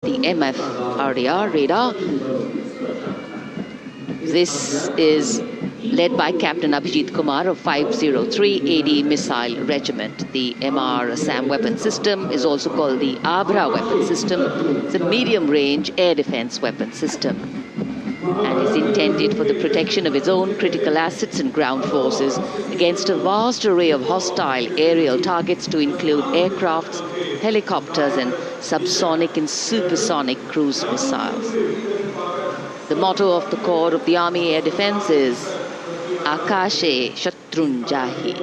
the MF RDR radar. This is led by Captain Abhijit Kumar of 503 AD Missile Regiment. The MR SAM weapon system is also called the Abra weapon system. It's a medium-range air defense weapon system and is intended for the protection of its own critical assets and ground forces against a vast array of hostile aerial targets to include aircrafts, helicopters and subsonic and supersonic cruise missiles. The motto of the Corps of the Army Air Defense is Akashe Shatrunjahi.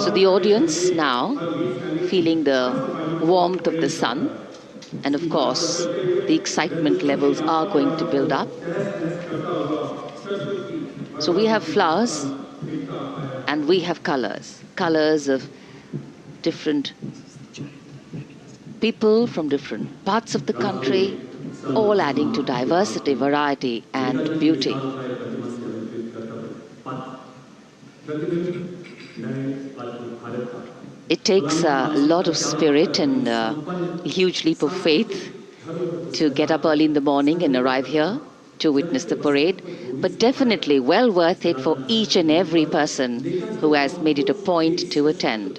So the audience now feeling the warmth of the sun, and of course the excitement levels are going to build up. So we have flowers and we have colors of different people from different parts of the country, all adding to diversity, variety and beauty. It takes a lot of spirit and a huge leap of faith to get up early in the morning and arrive here to witness the parade, but definitely well worth it for each and every person who has made it a point to attend.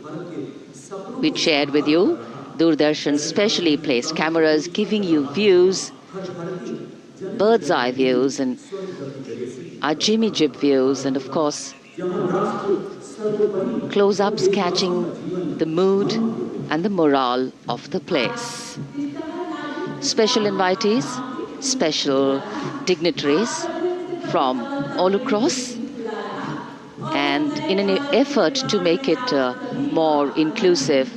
We shared with you Doordarshan's specially placed cameras giving you views, bird's eye views and our Jimmy Jib views, and of course close-ups catching the mood and the morale of the place. Special invitees, special dignitaries from all across, and in an effort to make it more inclusive,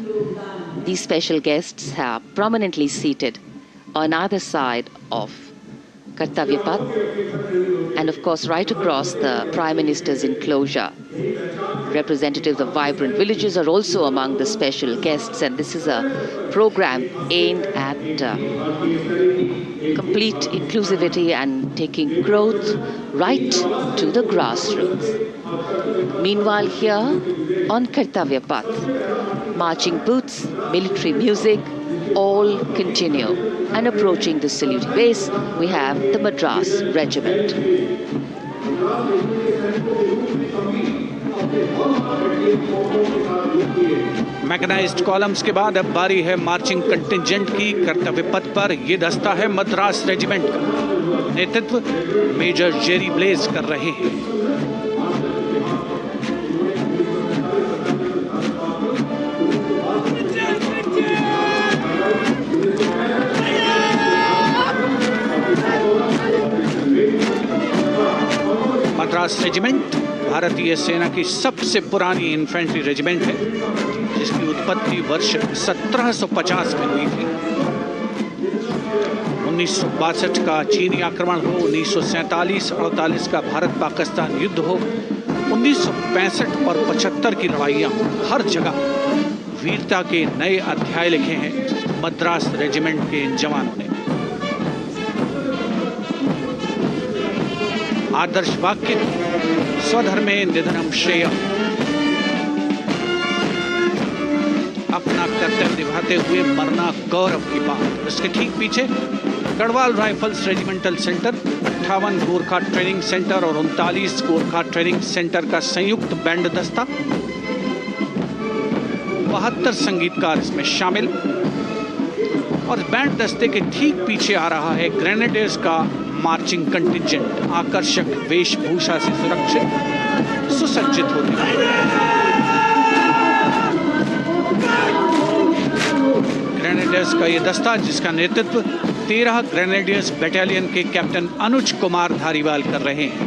these special guests are prominently seated on either side of Kartavya Path, and of course right across the Prime Minister's enclosure. Representatives of vibrant villages are also among the special guests, and this is a program aimed at complete inclusivity and taking growth right to the grassroots. Meanwhile here on Kartavya Path, marching boots, military music, all continue. And approaching the saluting base, we have the Madras Regiment. Mechanised columns के बाद अब बारी है marching contingent की। कर्तव्य पथ पर ये दस्ता है मद्रास रेजिमेंट का। नेतृत्व मेजर जेरी ब्लेज कर रहे हैं। मद्रास रेजिमेंट भारतीय सेना की सबसे पुरानी इन्फेंट्री रेजिमेंट है, जिसकी उत्पत्ति वर्ष 1750 में हुई थी। 1962 का चीनी आक्रमण हो, 1947-48 का भारत पाकिस्तान युद्ध हो, 1965 और 75 की लड़ाइयाँ, हर जगह वीरता के नए अध्याय लिखे हैं मद्रास रेजिमेंट के इन जवानों ने। आदर्श वाक्य स्वधर्मे निधनम श्रेय। अपना कर्तव्य निभाते हुए मरना गौरव की बात। इसके ठीक पीछे Garhwal rifles regimental centre, 58 Gorkha training centre और 39 गोरखा ट्रेनिंग सेंटर का संयुक्त बैंड दस्ता। 72 संगीतकार इसमें शामिल, और बैंड दस्ते के ठीक पीछे आ रहा है ग्रेनेडियर्स का मार्चिंग कंटिंजेंट, आकर्षक वेशभूषा से सुरक्षित सुसज्जित होते हैं। ग्रेनेडियर्स का ये दस्ता, जिसका नेतृत्व 13 ग्रेनेडियर्स बटालियन के कैप्टन अनुज कुमार धारीवाल कर रहे हैं।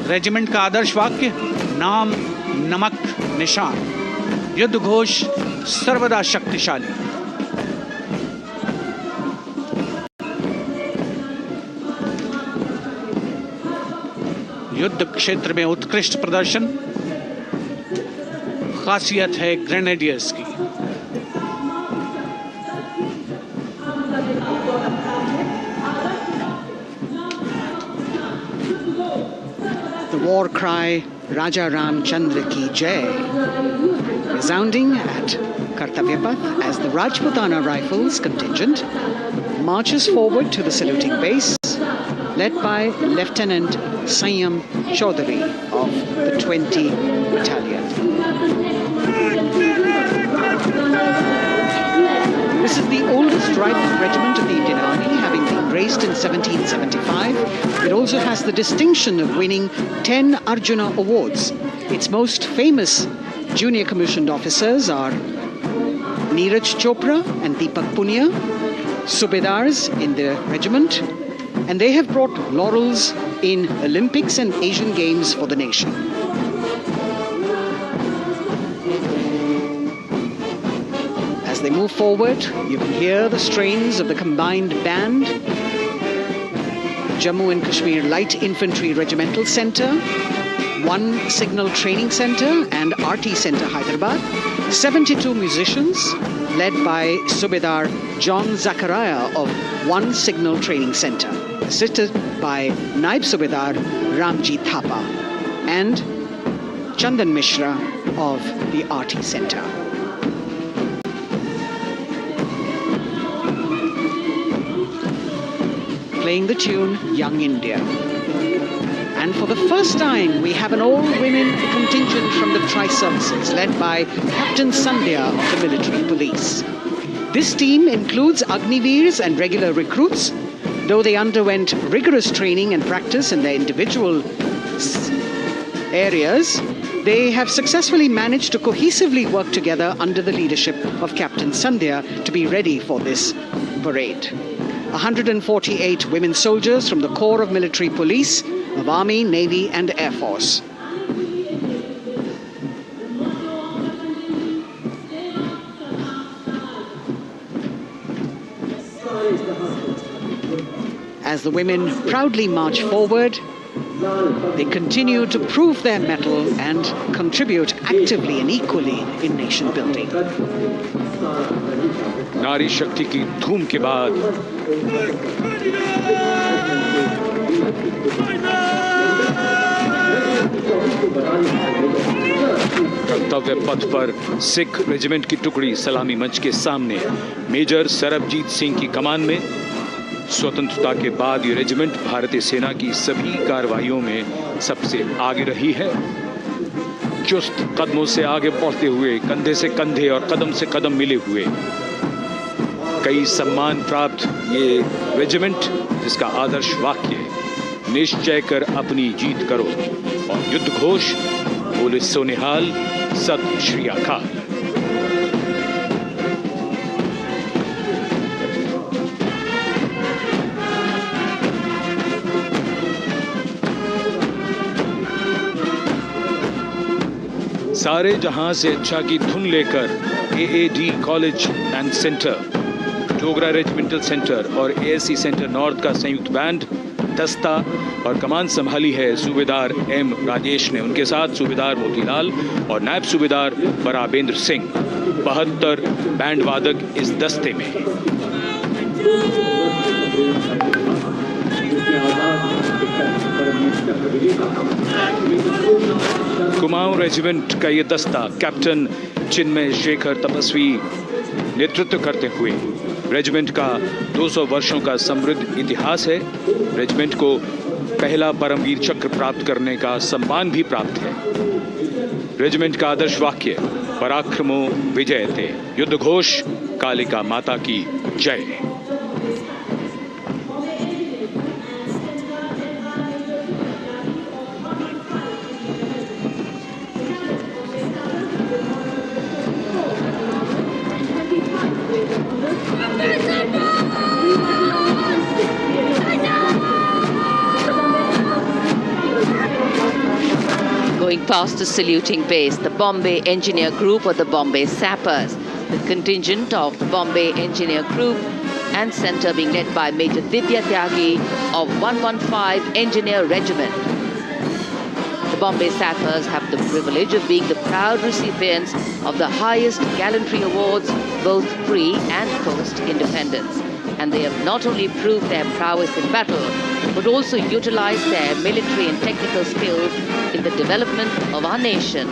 रेजिमेंट का आदर्श वाक्य नाम नमक निशान, युद्ध घोष सर्वदा शक्तिशाली। युद्ध क्षेत्र में उत्कृष्ट प्रदर्शन खासियत है ग्रेनेडियर्स की। The war cry Raja Ramchandra Ki Jai, resounding at Kartavya Path as the Rajputana Rifles contingent marches forward to the saluting base, led by Lieutenant Sanyam Chaudhary of the 20 Battalion. This is the oldest rifle regiment of the Indian Army, having been raised in 1775. It also has the distinction of winning 10 Arjuna Awards. Its most famous junior commissioned officers are Neeraj Chopra and Deepak Punia, Subedars in the regiment, and they have brought laurels in Olympics and Asian Games for the nation. As they move forward, you can hear the strains of the combined band. Jammu and Kashmir Light Infantry Regimental Centre, 1 Signal Training Centre and RT Centre Hyderabad, 72 musicians led by Subedar John Zachariah of 1 Signal Training Centre, assisted by Naib Subedar Ramji Thapa and Chandan Mishra of the RT Centre. Playing the tune Young India. And for the first time, we have an all-women contingent from the Tri-Services, led by Captain Sandhya of the Military Police. This team includes Agniveers and regular recruits. Though they underwent rigorous training and practice in their individual areas, they have successfully managed to cohesively work together under the leadership of Captain Sandhya to be ready for this parade. 148 women soldiers from the Corps of Military Police, of Army, Navy and Air Force. As the women proudly march forward, they continue to prove their mettle and contribute actively and equally in nation building. नारी शक्ति की धूम के बाद कर्तव्य पथ पर Sikh regiment की टुकड़ी सलामी मंच के सामने मेजर सरबजीत सिंह की कमान में। स्वतंत्रता के बाद ये रेजिमेंट भारतीय सेना की सभी कार्रवाइयों में सबसे आगे रही है। चुस्त कदमों से आगे बढ़ते हुए, कंधे से कंधे और कदम से कदम मिले हुए कई सम्मान प्राप्त ये रेजिमेंट, जिसका आदर्श वाक्य निश्चय कर अपनी जीत करो और युद्ध घोष बोले सोनिहाल सत श्री अकाल। सारे जहां से अच्छा की धुन लेकर AAD college and centre, Dogra regimental centre और एएससी सेंटर नॉर्थ का संयुक्त बैंड, दस्ता और कमान संभाली है सूबेदार एम राजेश ने। उनके साथ सूबेदार मोतीलाल और नायब सूबेदार बराबेंद्र सिंह। 72 बैंड वादक इस दस्ते में। कुमाऊं रेजिमेंट का ये दस्ता कैप्टन चिन्मय शेखर तपस्वी नेतृत्व करते हुए, रेजिमेंट का 200 वर्षों का समृद्ध इतिहास है। रेजिमेंट को पहला परमवीर चक्र प्राप्त करने का सम्मान भी प्राप्त है। रेजिमेंट का आदर्श वाक्य पराक्रमो विजयते, युद्ध घोष कालिका माता की जय। Going past the saluting base, the Bombay Engineer Group or the Bombay Sappers, the contingent of the Bombay Engineer Group and Centre being led by Major Divya Tyagi of 115 Engineer Regiment. The Bombay Sappers have the privilege of being the proud recipients of the highest gallantry awards, both pre and post independence. And they have not only proved their prowess in battle, but also utilize their military and technical skills in the development of our nation.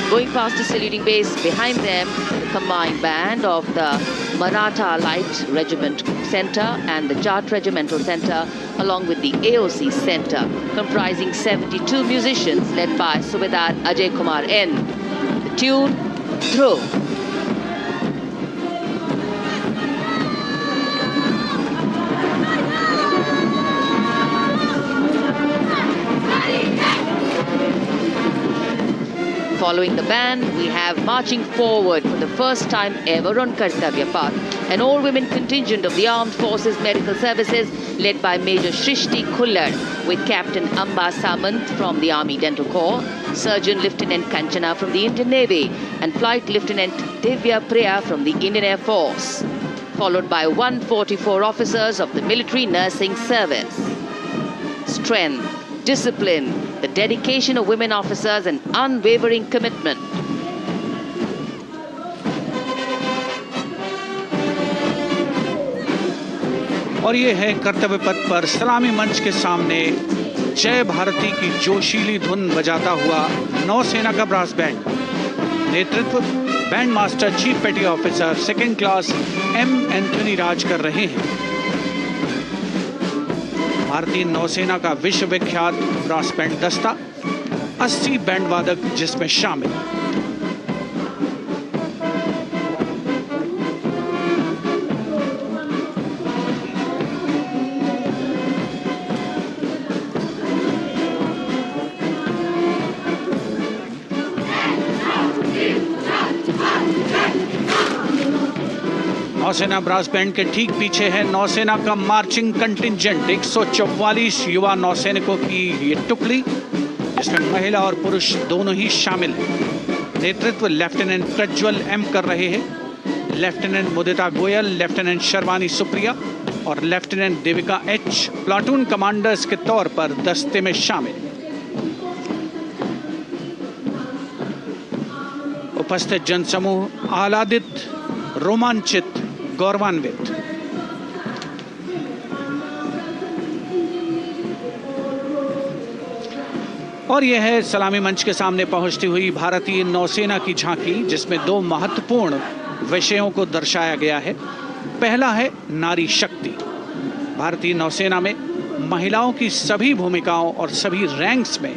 Going past the saluting base, behind them, the combined band of the Maratha Light Regiment Center and the Jat Regimental Center, along with the AOC Center, comprising 72 musicians led by Subedar Ajay Kumar N. The tune, Dhruv. Following the band, we have marching forward for the first time ever on Kartavya Path, an all-women contingent of the Armed Forces Medical Services led by Major Shrishti Khullar with Captain Amba Samant from the Army Dental Corps, Surgeon Lieutenant Kanchana from the Indian Navy, and Flight Lieutenant Divya Priya from the Indian Air Force, followed by 144 officers of the Military Nursing Service. Strength, discipline, the dedication of women officers and unwavering commitment. और ये है कर्तव्य पथ पर सलामी मंच के सामने जय भारती की जोशीली धुन बजाता हुआ नौसेना का ब्रास बैंड। नेतृत्व band master chief petty officer second class M Anthony Raj कर रहे हैं। भारतीय नौसेना का विश्व विख्यात ब्रास बैंड दस्ता, 80 बैंड वादक जिसमें शामिल। नौसेना ब्रास बैंड के ठीक पीछे है नौसेना का मार्चिंग कंटिंजेंट, 144 युवा नौसैनिकों की ये टुकड़ी, जिसमें महिला और पुरुष दोनों ही शामिल हैं। नेतृत्व लेफ्टिनेंट प्रज्वल एम कर रहे हैं। लेफ्टिनेंट मुदिता गोयल, लेफ्टिनेंट शर्वानी सुप्रिया और lieutenant Devika H platoon commanders के तौर पर दस्ते में शामिल। उपस्थित जनसमूह आह्लादित, रोमांचित, गौरवान्वित। और यह है सलामी मंच के सामने पहुंचती हुई भारतीय नौसेना की झांकी, जिसमें दो महत्वपूर्ण विषयों को दर्शाया गया है। पहला है नारी शक्ति। भारतीय नौसेना में महिलाओं की सभी भूमिकाओं और सभी रैंक्स में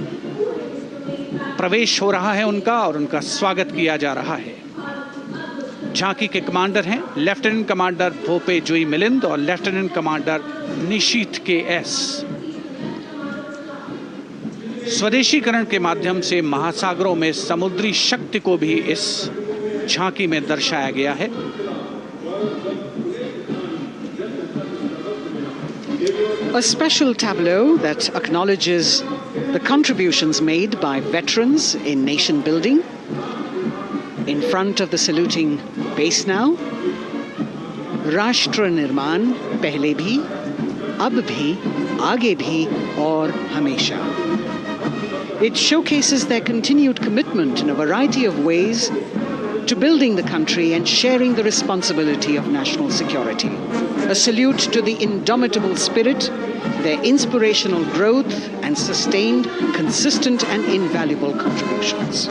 प्रवेश हो रहा है उनका, और उनका स्वागत किया जा रहा है। झांकी के कमांडर हैं लेफ्टिनेंट कमांडर भोपे जुई मिलिंद और लेफ्टिनेंट कमांडर निशीथ के एस। स्वदेशीकरण के माध्यम से महासागरों में समुद्री शक्ति को भी इस झांकी में दर्शाया गया है। A special tableau that acknowledges the contributions made by veterans in nation building. In front of the saluting base now, राष्ट्र निर्माण पहले भी, अब भी, आगे भी और हमेशा. It showcases their continued commitment in a variety of ways to building the country and sharing the responsibility of national security. A salute to the indomitable spirit, their inspirational growth and sustained, consistent and invaluable contributions.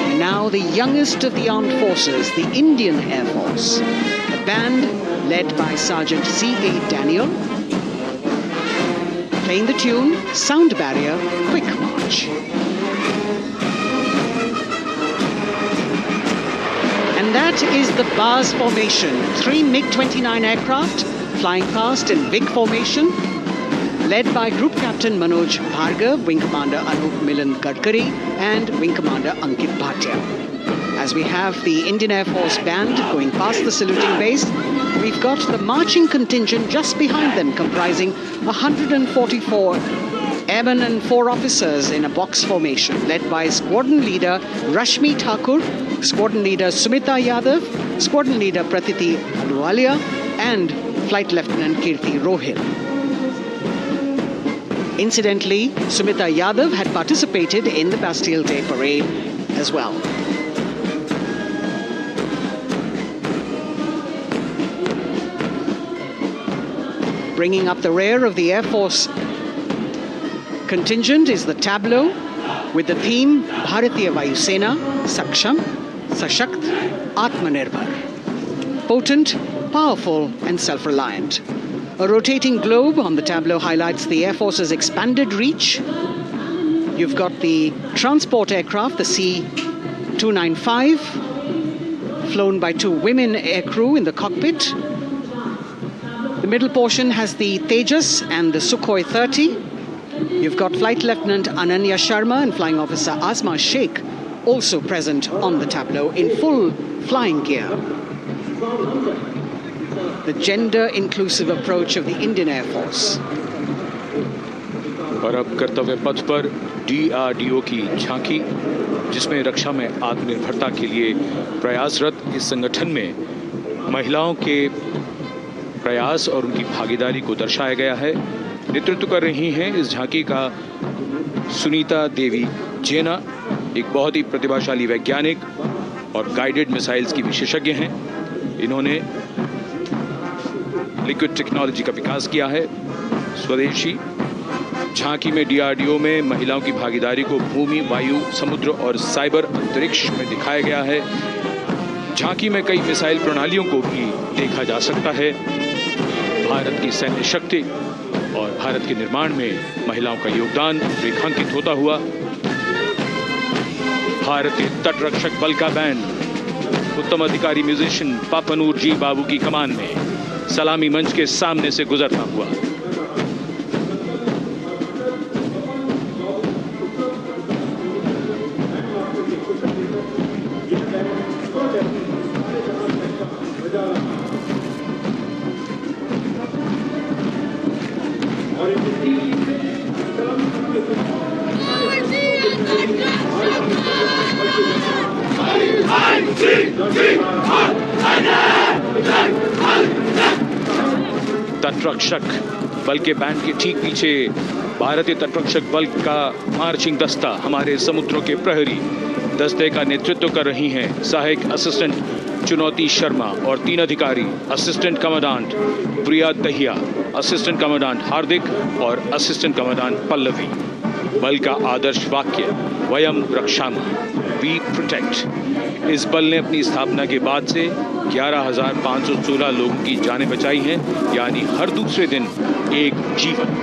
And now the youngest of the armed forces, the Indian Air Force, a band led by Sergeant C.A. Daniel, playing the tune Sound Barrier Quick March. And that is the bars formation. 3 MiG-29 aircraft flying past in VIG formation, led by Group Captain Manoj Bhargav, Wing Commander Anup Milan Gadkari, and Wing Commander Ankit Bhatia. As we have the Indian Air Force band going past the saluting base, we've got the marching contingent just behind them, comprising 144 airmen and 4 officers in a box formation, led by Squadron Leader Rashmi Thakur, Squadron Leader Sumita Yadav, Squadron Leader Pratiti Aluwalia, and Flight Lieutenant Kirti Rohil. Incidentally, Sumita Yadav had participated in the Bastille Day parade as well. Bringing up the rear of the Air Force contingent is the tableau with the theme Bharatiya Vayu Sena, Saksham, Sashakt, Atmanirbhar. Potent, powerful and self-reliant. A rotating globe on the tableau highlights the Air Force's expanded reach. You've got the transport aircraft, the C-295, flown by 2 women aircrew in the cockpit. The middle portion has the Tejas and the Sukhoi 30. You've got Flight Lieutenant Ananya Sharma and Flying Officer Asma Sheikh also present on the tableau in full flying gear. The gender-inclusive approach of the Indian Air Force. और अब कर्तव्य पथ पर DRDO की झांकी, जिसमें रक्षा में आत्मनिर्भरता के लिए प्रयासरत इस संगठन में महिलाओं के प्रयास और उनकी भागीदारी को दर्शाया गया है। नेतृत्व कर रही हैं इस झांकी का सुनीता देवी जेना, एक बहुत ही प्रतिभाशाली वैज्ञानिक और गाइडेड मिसाइल्स की विशेषज्ञ हैं। इन्होंने लिक्विड टेक्नोलॉजी का विकास किया है, स्वदेशी। झांकी में DRDO में महिलाओं की भागीदारी को भूमि, वायु, समुद्र और साइबर अंतरिक्ष में दिखाया गया है। झांकी में कई मिसाइल प्रणालियों को भी देखा जा सकता है। भारत की सैन्य शक्ति और भारत के निर्माण में महिलाओं का योगदान रेखांकित होता हुआ। भारतीय तटरक्षक बल का बैंड उत्तम अधिकारी म्यूजिशियन पापनूर जी बाबू की कमान में सलामी मंच के सामने से गुजरता हुआ। तटरक्षक बल के बैंड के ठीक पीछे भारतीय तटरक्षक बल का मार्चिंग दस्ता हमारे समुद्रों के प्रहरी दस्ते का नेतृत्व कर रही हैं सहायक असिस्टेंट चुनौती शर्मा और 3 अधिकारी, असिस्टेंट कमांडेंट प्रिया दहिया, असिस्टेंट कमांडेंट हार्दिक और असिस्टेंट कमांडेंट पल्लवी। बल का आदर्श वाक्य वयम रक्षामः, वी प्रोटेक्ट। इस बल ने अपनी स्थापना के बाद से 11,516 लोगों की जानें बचाई हैं, यानी हर दूसरे दिन एक जीवन।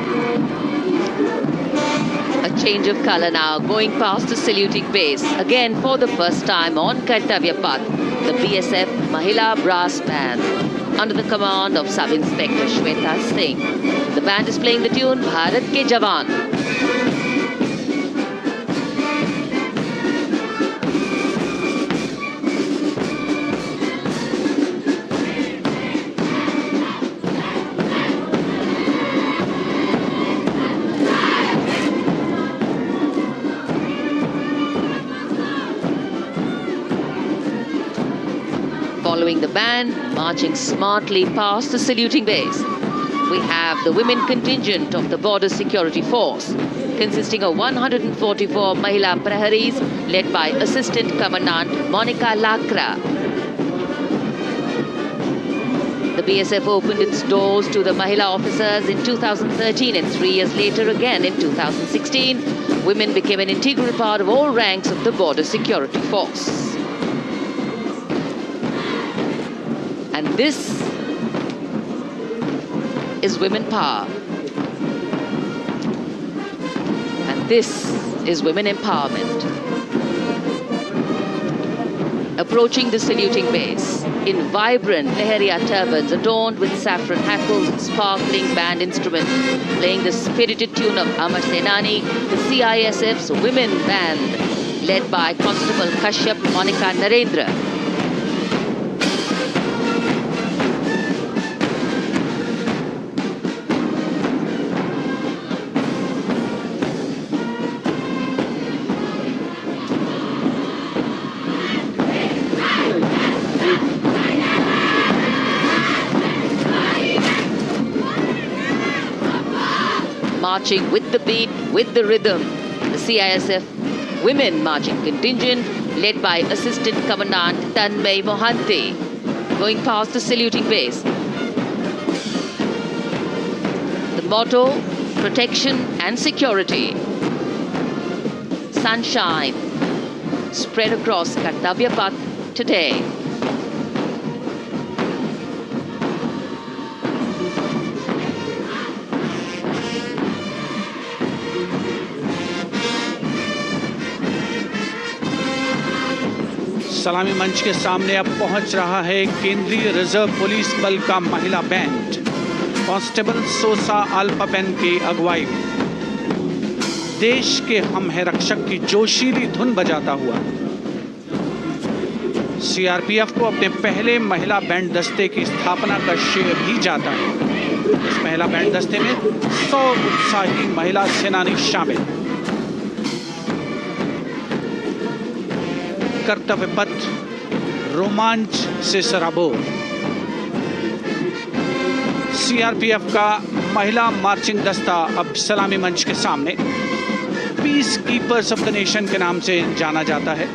A change of color now, going past the saluting base. Again, for the first time on Kartavya Path, the BSF Mahila Brass Band, under the command of Sub-Inspector Shweta Singh. The band is playing the tune Bharat Ke Jawan. Following the band, marching smartly past the saluting base, we have the women contingent of the Border Security Force, consisting of 144 Mahila Praharis, led by Assistant Commandant Monica Lakra. The BSF opened its doors to the Mahila officers in 2013 and 3 years later again in 2016. Women became an integral part of all ranks of the Border Security Force. And this is women power. And this is women empowerment. Approaching the saluting base in vibrant Leheria turbans adorned with saffron hackles and sparkling band instruments, playing the spirited tune of Amar Senani, the CISF's women band, led by Constable Kashyap Monica Narendra. Marching with the beat, with the rhythm, the CISF Women Marching Contingent, led by Assistant Commandant Tanmay Mohanty, going past the saluting base. Motto: protection and security. Sunshine spread across Kartavya Path today. सलामी मंच के सामने अब पहुंच रहा है केंद्रीय reserve police बल का महिला बैंड। कांस्टेबल सोसा अल्पापेन की अगुवाई में देश के हम है रक्षक की जोशीली धुन बजाता हुआ सीआरपीएफ को अपने पहले महिला बैंड दस्ते की स्थापना का श्रेय भी जाता है। इस महिला बैंड दस्ते में 100 उत्साही महिला सेनानी शामिल। कर्तव्य पथ रोमांच से सराबोर। सीआरपीएफ का महिला मार्चिंग दस्ता अब सलामी मंच के सामने peace keepers of the nation के नाम से जाना जाता है।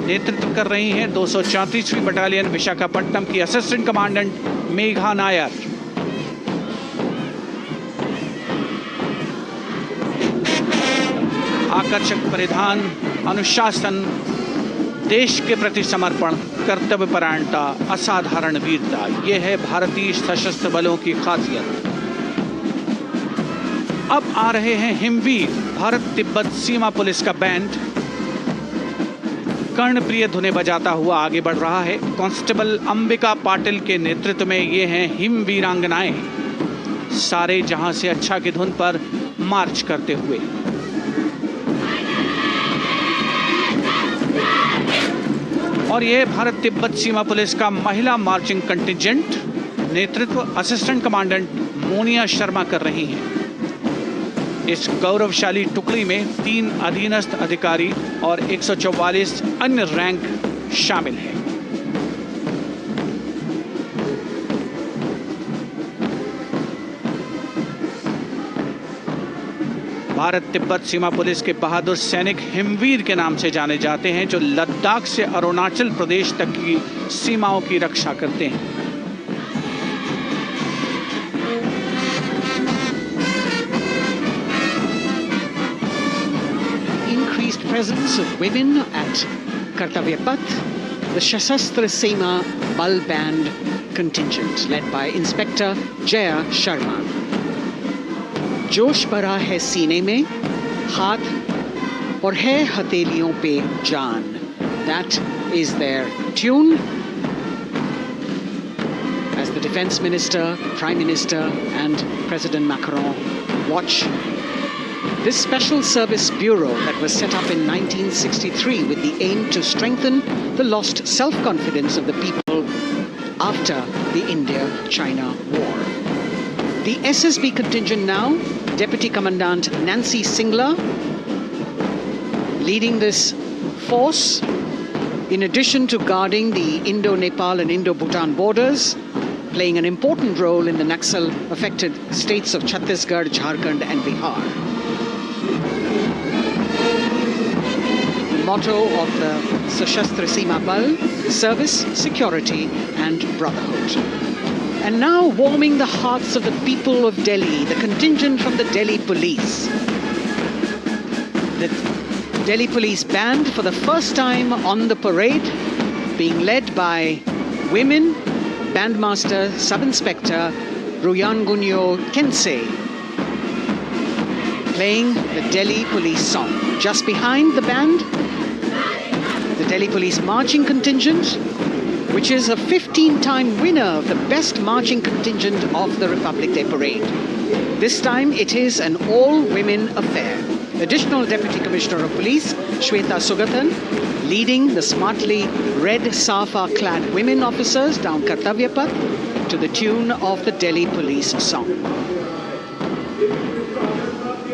नेतृत्व कर रही हैं 234वीं बटालियन विशाखापट्टनम की असिस्टेंट कमांडेंट मेघा नायर। आकर्षक परिधान, अनुशासन, देश के प्रति समर्पण, कर्तव्य परायणता, असाधारण वीरता, यह है भारतीय सशस्त्र बलों की खासियत। अब आ रहे हैं हिमवीर भारत तिब्बत सीमा पुलिस का बैंड। कर्णप्रिय धुनें बजाता हुआ आगे बढ़ रहा है। कांस्टेबल अंबिका पाटिल के नेतृत्व में ये हैं हिमवीरांगनाएं, सारे जहां से अच्छा की धुन पर मार्च करते हुए। और यह भारत तिब्बत सीमा पुलिस का महिला मार्चिंग कंटिजेंट, नेतृत्व असिस्टेंट कमांडेंट मोनिया शर्मा कर रही हैं। इस गौरवशाली टुकड़ी में 3 अधीनस्थ अधिकारी और 144 अन्य रैंक शामिल हैं। भारत तिब्बत सीमा पुलिस के बहादुर सैनिक हिमवीर के नाम से जाने जाते हैं, जो लद्दाख से अरुणाचल प्रदेश तक की सीमाओं की रक्षा करते हैं। Increased presence of women at Kartavya Path, the Sashastra Seema Bal Band contingent led by Inspector Jaya Sharma. जोश भरा है सीने में, हाथ और है हथेलियों पे जान. That is their tune. As the Defense Minister, Prime Minister and President Macron watch this Special Service Bureau that was set up in 1963 with the aim to strengthen the lost self-confidence of the people after the India-China War. The SSB contingent now, Deputy Commandant Nancy Singla, leading this force, in addition to guarding the Indo-Nepal and Indo-Bhutan borders, playing an important role in the Naxal-affected states of Chhattisgarh, Jharkhand and Bihar. The motto of the Sashastra Seema Bal: service, security and brotherhood. And now warming the hearts of the people of Delhi, the contingent from the Delhi Police. The Delhi Police Band, for the first time on the parade, being led by women, Bandmaster Sub-Inspector Ruyangunyo Kensei, playing the Delhi Police song. Just behind the band, the Delhi Police Marching Contingent, which is a 15-time winner of the Best Marching Contingent of the Republic Day Parade. This time it is an all-women affair. Additional Deputy Commissioner of Police, Shweta Sugathan, leading the smartly red safa-clad women officers down Kartavya Path to the tune of the Delhi Police song.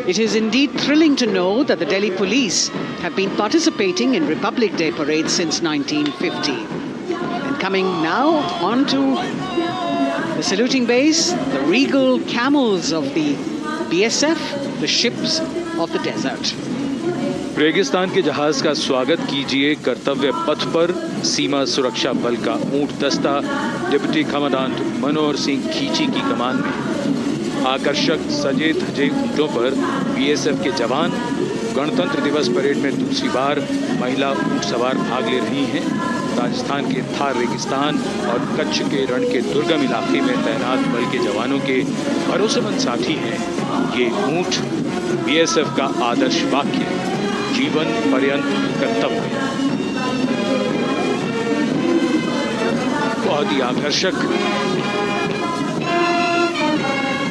It is indeed thrilling to know that the Delhi Police have been participating in Republic Day Parade since 1950. Coming now onto the saluting base, the regal camels of the BSF, the ships of the desert. रेगिस्तान के जहाज का स्वागत कीजिए कर्तव्य पथ पर सीमा सुरक्षा बल का ऊंट दस्ता डिप्टी कमांडेंट मनोहर सिंह खींची की कमान में। आकर्षक सजे धजे ऊंटों पर बीएसएफ के जवान गणतंत्र दिवस परेड में दूसरी बार महिला ऊंट सवार भाग ले रही हैं। राजस्थान के थार रेगिस्तान और कच्छ के रण के दुर्गम इलाके में तैनात बल के जवानों के भरोसेमंद साथी हैं। ये ऊंट बीएसएफ का आदर्श वाक्य, जीवन पर्यंत कर्तव्य। बहुत ही आकर्षक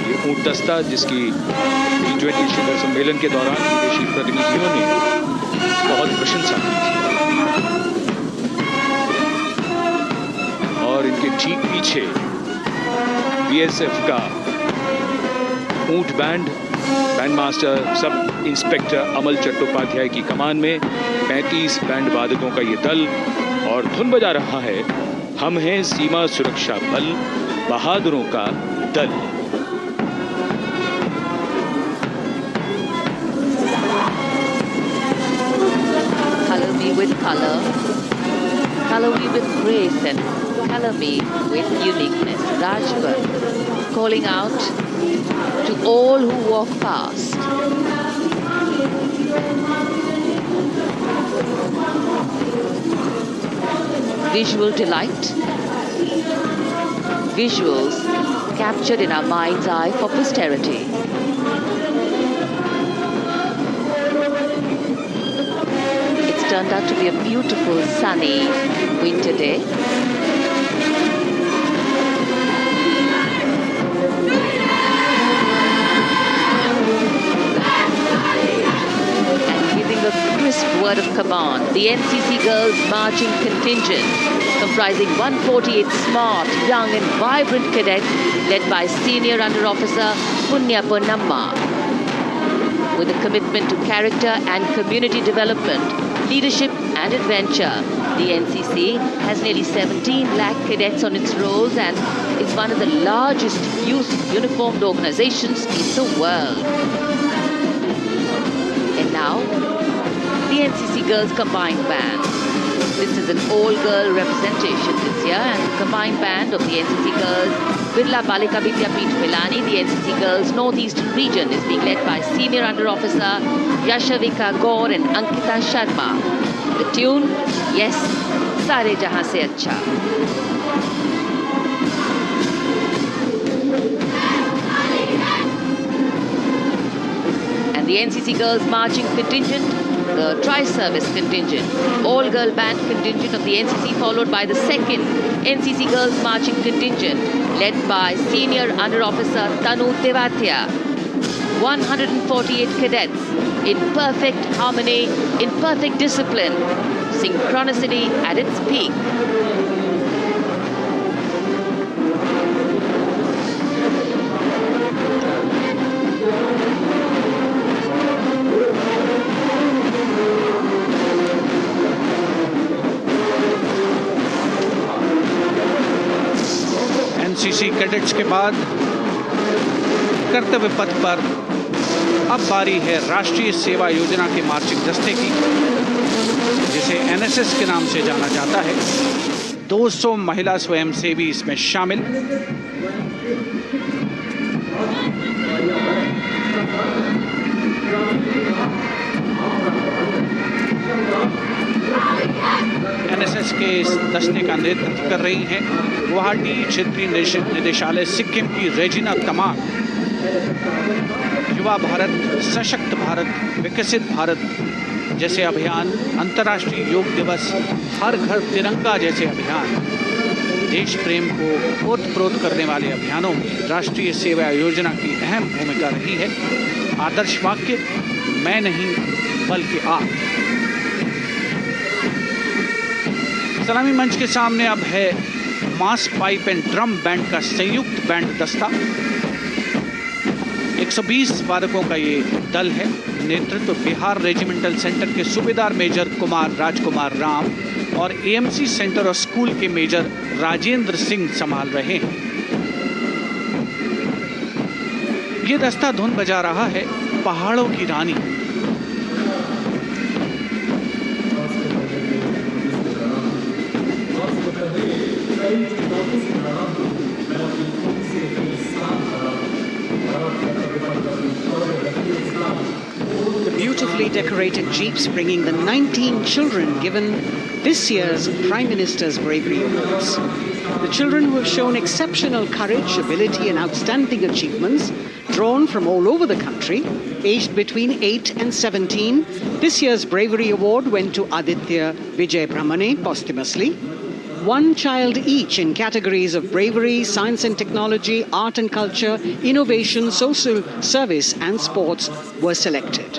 ये ऊंट दस्ता, जिसकी G20 शिखर सम्मेलन के दौरान विदेशी प्रतिनिधियों ने बहुत प्रशंसा की थी। और इनके ठीक पीछे बीएसएफ का ऊंट बैंड मास्टर सब इंस्पेक्टर अमल चट्टोपाध्याय की कमान में 35 बैंड वादकों का ये दल, और धुन बजा रहा है हम हैं सीमा सुरक्षा बल, बहादुरों का दल। Color me with color, color me with grace, and color me with uniqueness. Rajput calling out to all who walk past. Visual delight, visuals captured in our mind's eye for posterity. It's turned out to be a beautiful sunny winter day. A crisp word of command, the NCC Girls Marching Contingent, comprising 148 smart, young and vibrant cadets led by Senior Under Officer Punya Ponnamma. With a commitment to character and community development, leadership and adventure, the NCC has nearly 17 lakh cadets on its rolls and is one of the largest youth uniformed organizations in the world. And now, the NCC Girls Combined Band. This is an all-girl representation this year, and the combined band of the NCC Girls Birla Balika Vidyapeeth Pilani, the NCC Girls Northeastern region, is being led by Senior Under Officer Yashavika Gaur and Ankita Sharma. The tune, yes, Sare Jahan Se Acha. The NCC Girls Marching Contingent, the Tri-Service Contingent, all-girl band contingent of the NCC, followed by the second NCC Girls Marching Contingent, led by Senior Under Officer Tanu Tewatia. 148 cadets in perfect harmony, in perfect discipline, synchronicity at its peak. NCC cadets के बाद कर्तव्य पथ पर अब बारी है राष्ट्रीय सेवा योजना के मार्चिंग दस्ते की, जिसे एनएसएस के नाम से जाना जाता है। 200 महिला स्वयंसेवी इसमें शामिल। एनएसएस के इस दस्ते का नेतृत्व कर रही हैं गुवाहाटी क्षेत्रीय निदेशालय सिक्किम की रेजिना तमांग। युवा भारत, सशक्त भारत, विकसित भारत जैसे अभियान, अंतर्राष्ट्रीय योग दिवस, हर घर तिरंगा जैसे अभियान, देश प्रेम को ओतप्रोत करने वाले अभियानों में राष्ट्रीय सेवा योजना की अहम भूमिका रही है। आदर्श वाक्य, मैं नहीं बल्कि आप। सलामी मंच के सामने अब है मास पाइप एंड ड्रम बैंड का संयुक्त बैंड दस्ता। 120 वादकों का ये दल है। नेतृत्व बिहार रेजिमेंटल सेंटर के सूबेदार मेजर कुमार राजकुमार राम और एएमसी सेंटर और स्कूल के मेजर राजेंद्र सिंह संभाल रहे हैं। ये दस्ता धुन बजा रहा है पहाड़ों की रानी। The beautifully decorated jeeps bringing the 19 children given this year's Prime Minister's Bravery Awards. The children who have shown exceptional courage, ability and outstanding achievements, drawn from all over the country, aged between 8 and 17. This year's Bravery Award went to Aditya Vijay Brahmane posthumously. One child each in categories of bravery, science and technology, art and culture, innovation, social service and sports were selected.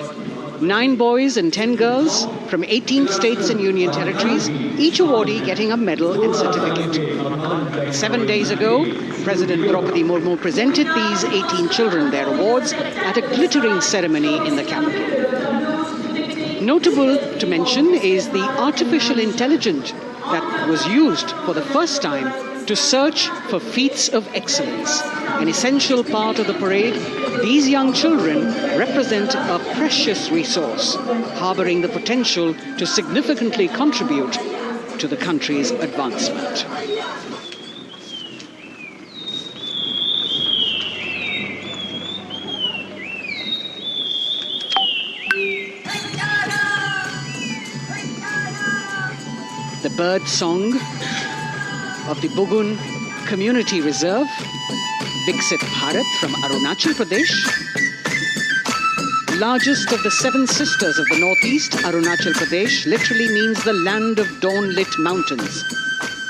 9 boys and 10 girls from 18 states and union territories, each awardee getting a medal and certificate. 7 days ago, President Draupadi Murmu presented these 18 children their awards at a glittering ceremony in the capital. Notable to mention is the artificial intelligence that was used for the first time to search for feats of excellence. An essential part of the parade, these young children represent a precious resource, harboring the potential to significantly contribute to the country's advancement. The bird song of the Bugun Community Reserve, Viksit Bharat from Arunachal Pradesh. Largest of the 7 sisters of the Northeast, Arunachal Pradesh literally means the land of dawn-lit mountains.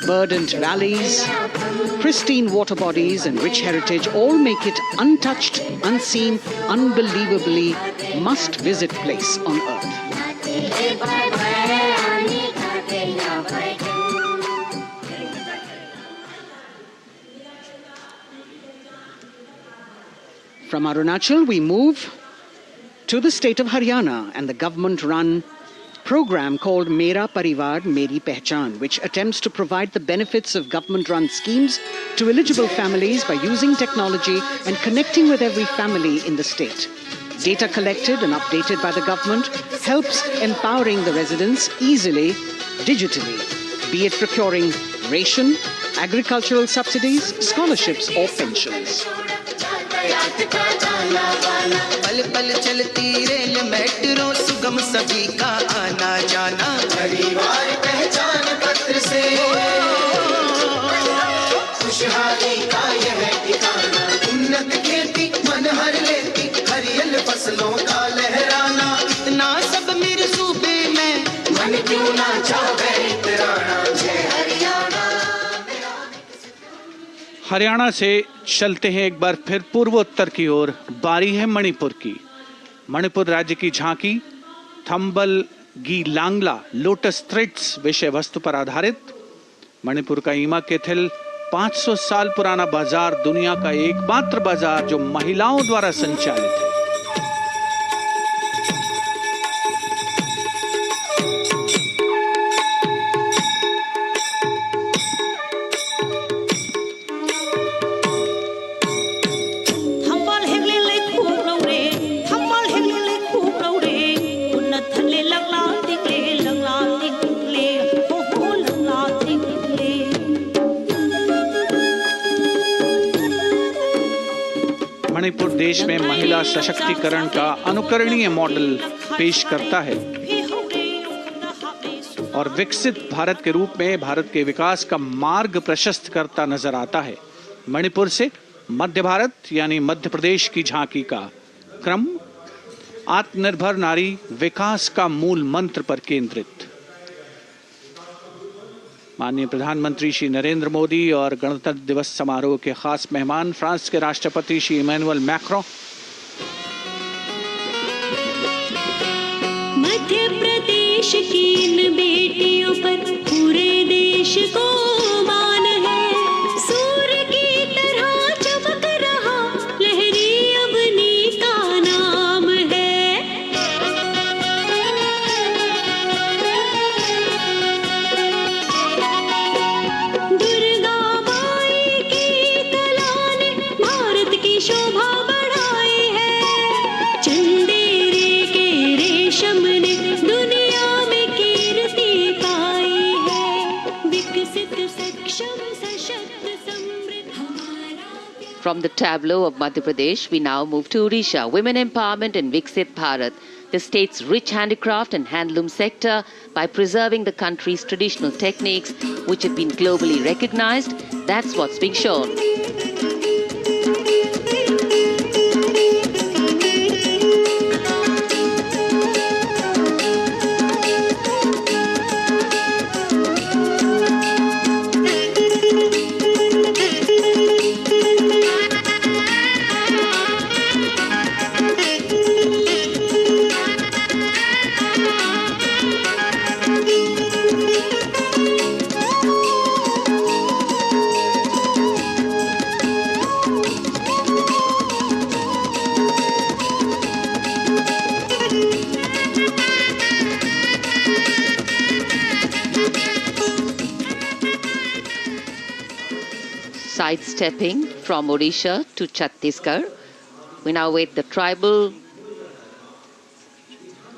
Verdant valleys, pristine water bodies and rich heritage all make it untouched, unseen, unbelievably must-visit place on earth. From Arunachal, we move to the state of Haryana and the government-run program called Mera Parivar Meri Pehchan, which attempts to provide the benefits of government-run schemes to eligible families by using technology and connecting with every family in the state. Data collected and updated by the government helps empowering the residents easily, digitally, be it procuring ration, agricultural subsidies, scholarships or pensions. पल पल चलती rail metro सुगम सभी का आना जाना परिवार पहचान पत्र से खुशहाली का यह ठिकाना उन्नत खेती मन हर लेती हरियल फसलों का लहराना इतना सब मेरे सूबे में मन क्यों ना चाहे इतराना जय हरियाणा। हरियाणा से चलते हैं एक बार फिर पूर्वोत्तर की ओर। बारी है मणिपुर की। मणिपुर राज्य की झांकी थंबल गी लांगला लोटस थ्रेड्स विषय वस्तु पर आधारित। मणिपुर का ईमा केथिल 500 साल पुराना बाजार, दुनिया का एकमात्र बाजार जो महिलाओं द्वारा संचालित है। मणिपुर देश में महिला सशक्तिकरण का अनुकरणीय मॉडल पेश करता है और विकसित भारत के रूप में भारत के विकास का मार्ग प्रशस्त करता नजर आता है। मणिपुर से मध्य भारत यानी मध्य प्रदेश की झांकी का क्रम आत्मनिर्भर नारी विकास का मूल मंत्र पर केंद्रित। माननीय प्रधानमंत्री श्री नरेंद्र मोदी और गणतंत्र दिवस समारोह के खास मेहमान फ्रांस के राष्ट्रपति श्री इमैनुअल मैक्रों। मध्य प्रदेश की इन बेटियों पर पूरे देश को मान है। सूर्य की तरह चमक रहा लहरी अवनी का नाम है। शोभा बढ़ाई है। चंदेरे के रेशम ने दुनिया में कीर्ति पाई है। विकसित सक्षम From the tableau of Madhya Pradesh, we now move to Odisha. Women empowerment and Viksit Bharat, the state's rich handicraft and handloom sector, by preserving the country's traditional techniques, which have been globally recognized. That's what's being shown. Sidestepping from Odisha to Chhattisgarh, we now wait the tribal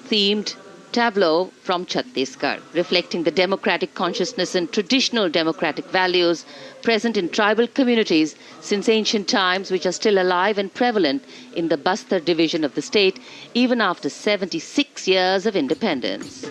themed tableau from Chhattisgarh, reflecting the democratic consciousness and traditional democratic values present in tribal communities since ancient times, which are still alive and prevalent in the Bastar division of the state, even after 76 years of independence.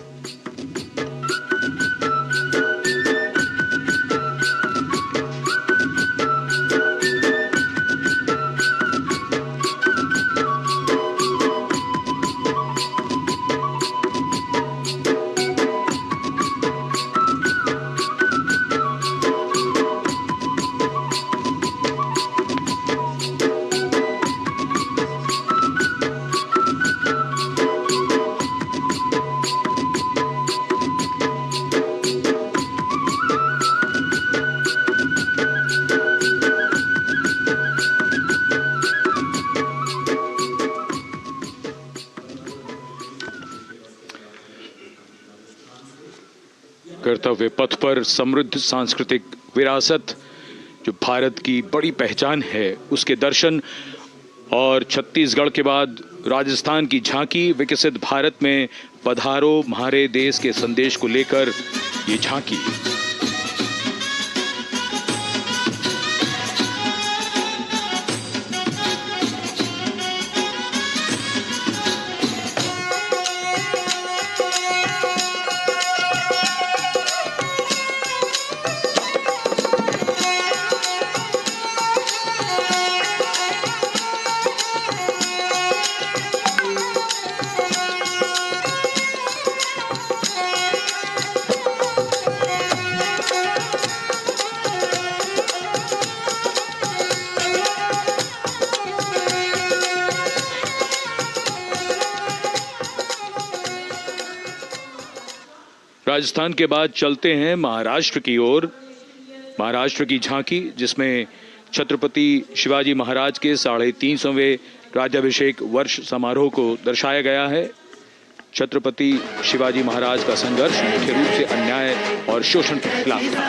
कर्तव्य पथ पर समृद्ध सांस्कृतिक विरासत जो भारत की बड़ी पहचान है उसके दर्शन, और छत्तीसगढ़ के बाद राजस्थान की झांकी विकसित भारत में पधारो म्हारे देश के संदेश को लेकर ये झांकी। राजस्थान के बाद चलते हैं महाराष्ट्र की ओर। महाराष्ट्र की झांकी जिसमें छत्रपति शिवाजी महाराज के 350वें राज्याभिषेक वर्ष समारोह को दर्शाया गया है। छत्रपति शिवाजी महाराज का संघर्ष मुख्य रूप से अन्याय और शोषण के खिलाफ था।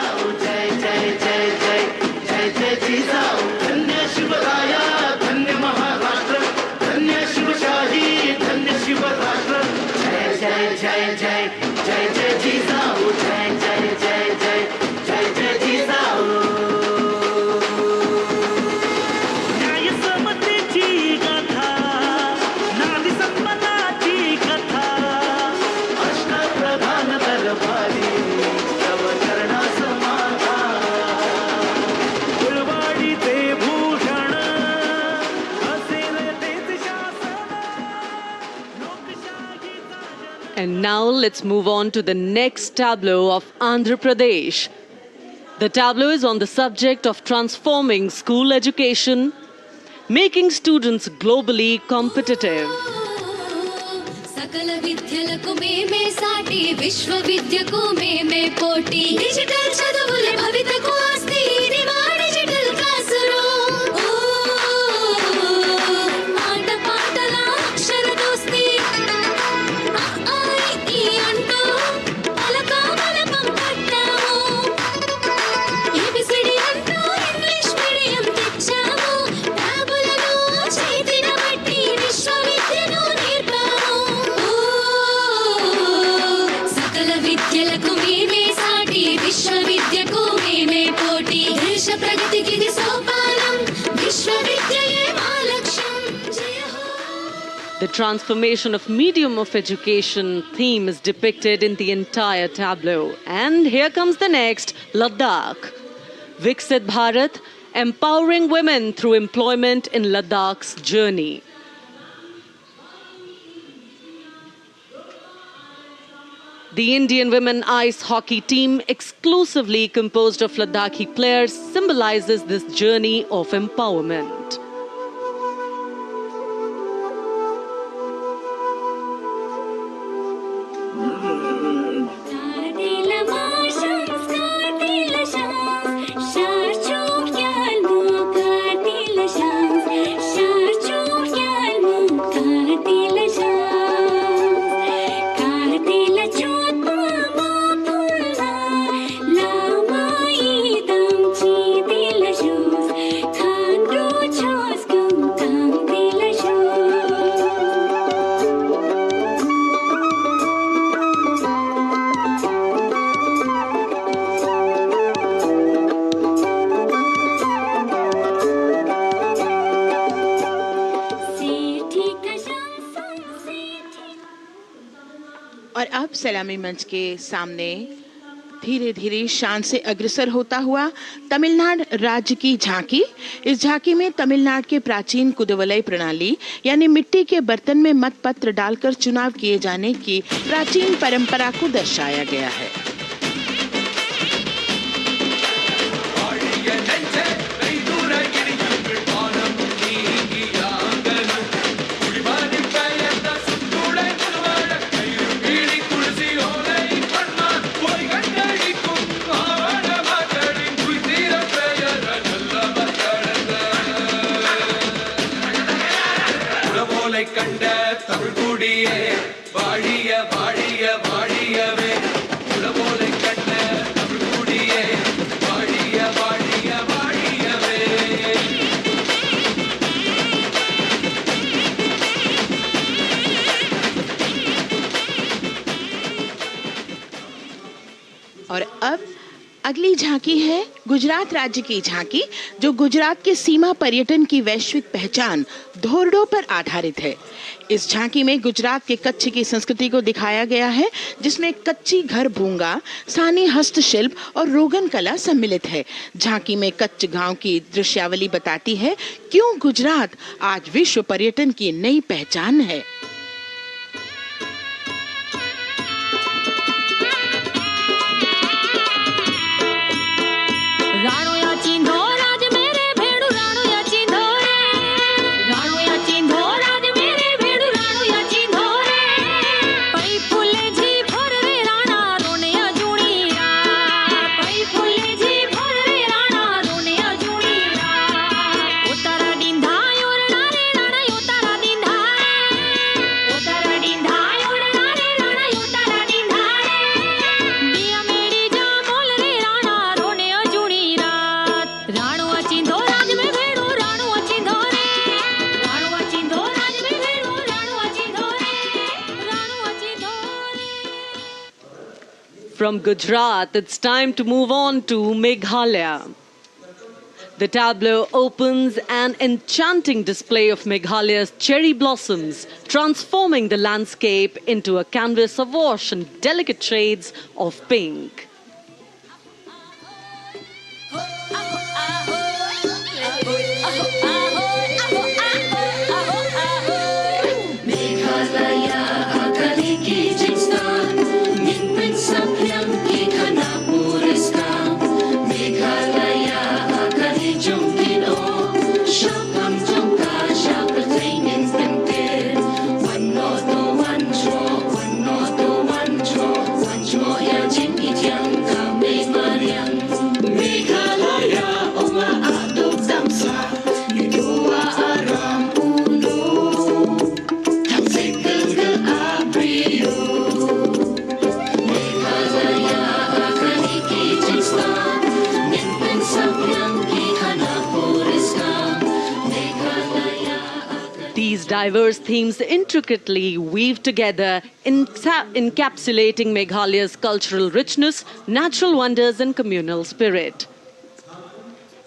And now let's move on to the next tableau of Andhra Pradesh. The tableau is on the subject of transforming school education, making students globally competitive. सकल विद्यలకు మేమే సాటి విశ్వవిద్యకు మేమే పోటీ డిజిటల్ చదువుల భవితకు ఆస్తి ఇది మా డిజిటల్ క్లాస్ రూమ్ ఆట పాటల అక్షర దోస్తి ఈ అంటూ పలక బలపం పట్టాము ఏబిసిడి అంటూ ఇంగ్లీష్ మీడియం తెచ్చాము ట్యాబులను చేతిన బట్టి విశ్వవిద్యను నేర్పాము సకల విద్యలకు మేమే సాటి విశ్వవిద్యకు మేమే The transformation of medium of education theme is depicted in the entire tableau. And here comes the next, Ladakh. Viksit Bharat, empowering women through employment in Ladakh's journey. The Indian women ice hockey team, exclusively composed of Ladakhi players, symbolizes this journey of empowerment. और अब सलामी मंच के सामने धीरे धीरे शान से अग्रसर होता हुआ तमिलनाडु राज्य की झांकी। इस झांकी में तमिलनाडु के प्राचीन कुदवलय प्रणाली यानी मिट्टी के बर्तन में मतपत्र डालकर चुनाव किए जाने की प्राचीन परंपरा को दर्शाया गया है। और अब अगली झांकी है गुजरात राज्य की झांकी, जो गुजरात के सीमा पर्यटन की वैश्विक पहचान धोरडो पर आधारित है। इस झांकी में गुजरात के कच्छ की संस्कृति को दिखाया गया है, जिसमें कच्ची घर भूंगा, स्थानीय हस्तशिल्प और रोगन कला सम्मिलित है। झांकी में कच्छ गांव की दृश्यावली बताती है क्यों गुजरात आज विश्व पर्यटन की नई पहचान है। From Gujarat, it's time to move on to Meghalaya. The tableau opens an enchanting display of Meghalaya's cherry blossoms, transforming the landscape into a canvas awash in delicate shades of pink. These diverse themes intricately weave together, encapsulating Meghalaya's cultural richness, natural wonders and communal spirit.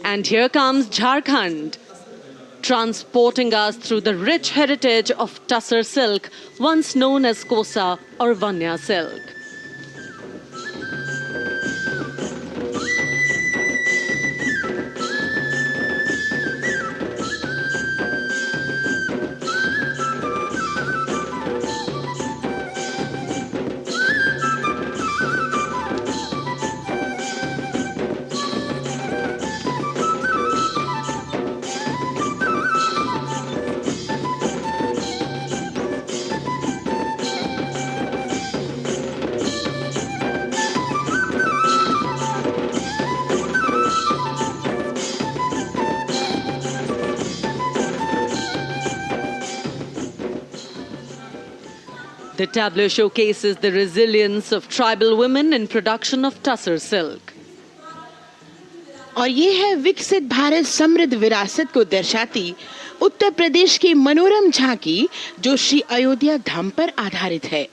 And here comes Jharkhand. transporting us through the rich heritage of Tussar silk, once known as Kosa or Vanya silk. The tableau showcases the resilience of tribal women in production of Tussar silk. और ये है विकसित भारत समृद्ध विरासत को दर्शाती उत्तर प्रदेश की मनोरम झांकी जो श्री अयोध्या धाम पर आधारित है।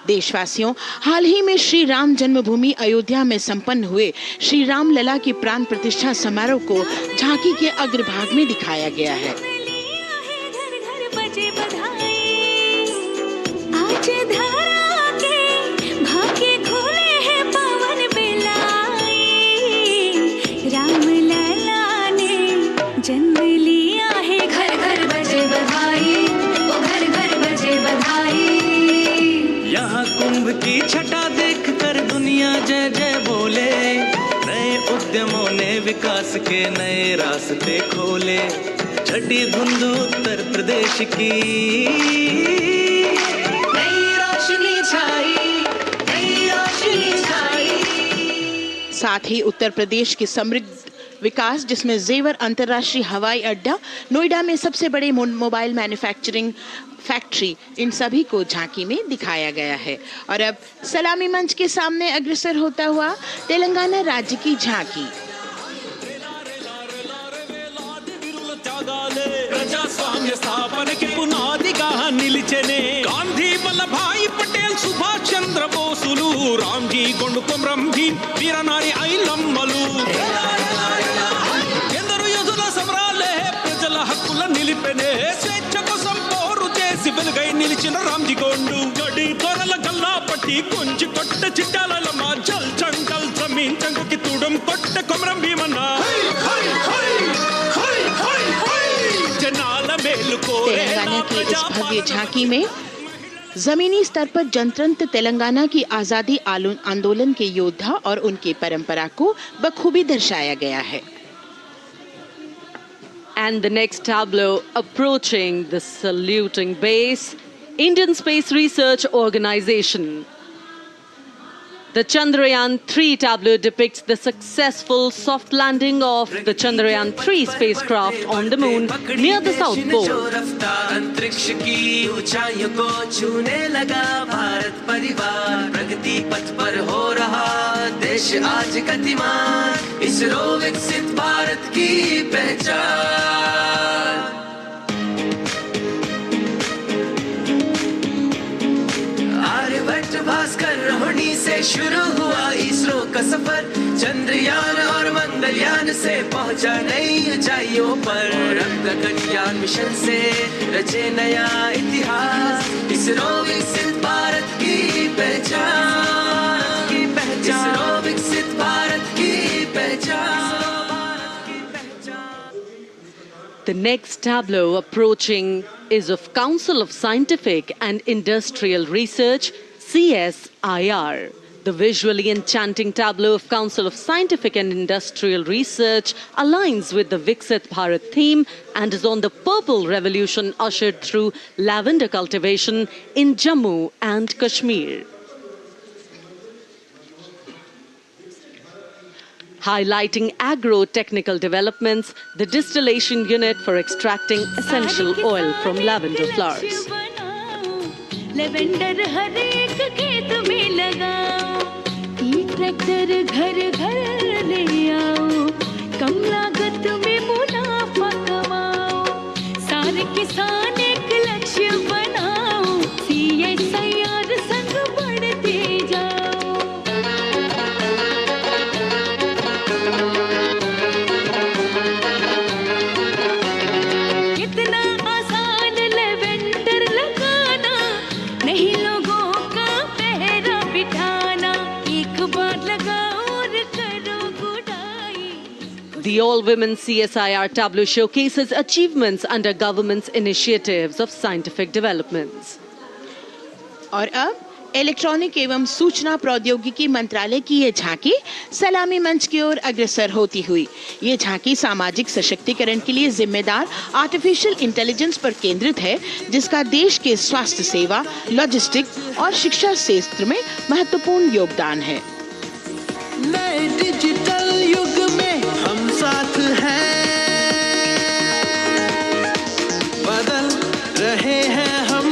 देशवासियों, हाल ही में श्री राम जन्मभूमि अयोध्या में संपन्न हुए श्री राम लला की प्राण प्रतिष्ठा समारोह को झांकी के अग्रभाग में दिखाया गया है। जन्म लिया है, घर घर बजे बधाई, ओ घर घर बजे बधाई। यहाँ कुंभ की छटा देख कर दुनिया जय जय बोले, नए उद्यमों ने विकास के नए रास्ते खोले। छठी धुंध उत्तर प्रदेश की नई रोशनी छाई, नई रोशनी छाई। साथ ही उत्तर प्रदेश की समृद्ध विकास जिसमें जेवर अंतर्राष्ट्रीय हवाई अड्डा, नोएडा में सबसे बड़े मोबाइल मैन्युफैक्चरिंग फैक्ट्री, इन सभी को झांकी में दिखाया गया है। और अब सलामी मंच के सामने अग्रसर होता हुआ तेलंगाना राज्य की झांकी। ప్రజాస్వామ్య స్థాపనకి పునాదిగా నిలిచెనే గాంధీ వల్లభాయ్ పటేల్ సుభాష్ చంద్ర బోసులు రామ్జీ గొండు కొమరం భీమ్ వీరనారి ఐలమ్మలు ఎందరో యోధుల సమరాలే ప్రజల హక్కుల నిలిపెనే స్వేచ్ఛ కోసం పోరు చేసి వెలుగై నిలిచిన రామ్జీ గొండు గడి తొరల గల్లా పట్టి కొంచి కొట్ట చిట్టాలమ్మ జల్ చంకల్ జమీన్ చంకుకి తుడం కొట్ట కొమరం భీమన్న तेलंगाना की इस भव्य झांकी में जमीनी स्तर पर जनतंत्र तेलंगाना की आजादी आंदोलन के योद्धा और उनकी परंपरा को बखूबी दर्शाया गया है। And the next tableau approaching the saluting base, Indian Space Research Organization. The Chandrayaan-3 tableau depicts the successful soft landing of the Chandrayaan-3 spacecraft on the moon near the South Pole. अंतरिक्ष की ऊंचाइयों को छूने लगा भारत परिवार, प्रगति पथ पर हो रहा देश आज गतिमान, इसरो विकसित भारत की पहचान। आर्यभट्ट भास्कर रोहिणी से शुरू हुआ इसरो का सफर, चंद्रयान और मंगलयान से पहुंचा नई ऊंचाइयों पर, गगनयान मिशन से रचे नया इतिहास, इसरो विकसित भारत की पहचान, इसरो विकसित भारत की पहचान। The next tableau approaching is of Council of Scientific and Industrial Research, CSIR. The visually enchanting tableau of Council of Scientific and Industrial Research aligns with the Viksit Bharat theme and is on the Purple Revolution ushered through lavender cultivation in Jammu and Kashmir. Highlighting agro-technical developments, the distillation unit for extracting essential oil from lavender flowers. Lavender हर एक खेत में लगाओ, tractor घर घर ले आओ, कम लागत में मुनाफा कमाओ, सारे किसान एक लक्ष्य बनाओ, CSIR संग बढ़ते जाओ। The all-women CSIR tableau showcases achievements under government's initiatives of scientific developments. और अब इलेक्ट्रॉनिक एवं सूचना प्रौद्योगिकी मंत्रालय की ये झांकी सलामी मंच की ओर अग्रसर होती हुई। ये झांकी सामाजिक सशक्तिकरण के लिए जिम्मेदार आर्टिफिशियल इंटेलिजेंस पर केंद्रित है, जिसका देश के स्वास्थ्य सेवा, लॉजिस्टिक्स और शिक्षा क्षेत्र में महत्वपूर्ण योगदान है। नए डिजिटल युग में हम साथ हैं, बदल रहे हैं हम,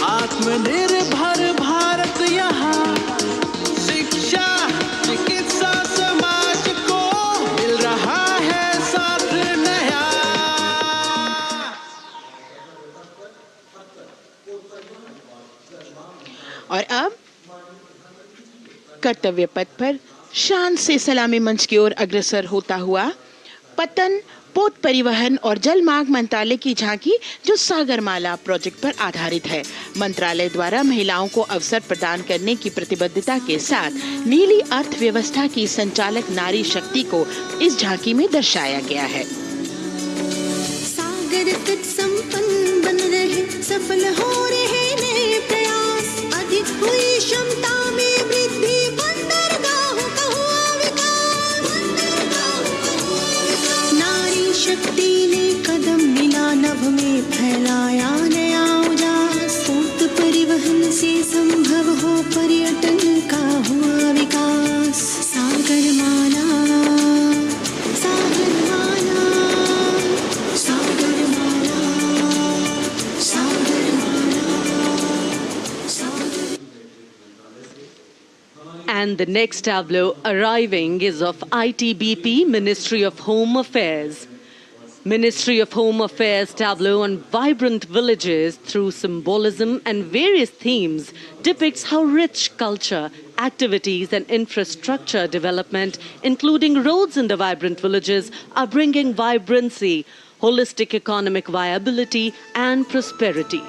आत्मनिर्भर भारत यहाँ, शिक्षा चिकित्सा समाज को मिल रहा है साथ नया। और अब कर्तव्य पथ पर शान से सलामी मंच की ओर अग्रसर होता हुआ पतन, पोत परिवहन और जल मार्ग मंत्रालय की झांकी, जो सागरमाला प्रोजेक्ट पर आधारित है। मंत्रालय द्वारा महिलाओं को अवसर प्रदान करने की प्रतिबद्धता के साथ नीली अर्थव्यवस्था की संचालक नारी शक्ति को इस झांकी में दर्शाया गया है। सागर तक संपन्न बन रहे, सफल हो रहे नए प्रयास, अधिक हुई क्षमता में वृद्धि, बंदरगाहों का हुआ विकास, नारी शक्ति ने कदम मिला नभ में, फैलाया नया उजास, पोत परिवहन से संभव हो पर्यटन का हुआ विकास। Sagarmala, Sagarmala, Sagarmala, Sagarmala. And the next tableau arriving is of ITBP, Ministry of Home Affairs. Ministry of Home Affairs tableau on vibrant villages through symbolism and various themes depicts how rich culture, activities and infrastructure development, including roads in the vibrant villages, are bringing vibrancy, holistic economic viability and prosperity.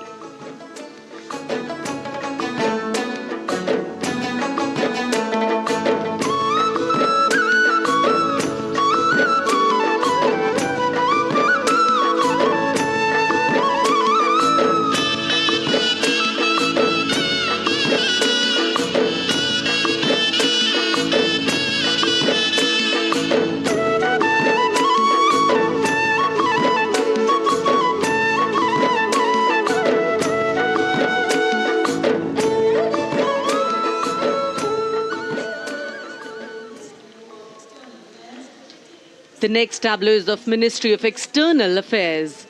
The next tableau is of Ministry of External Affairs.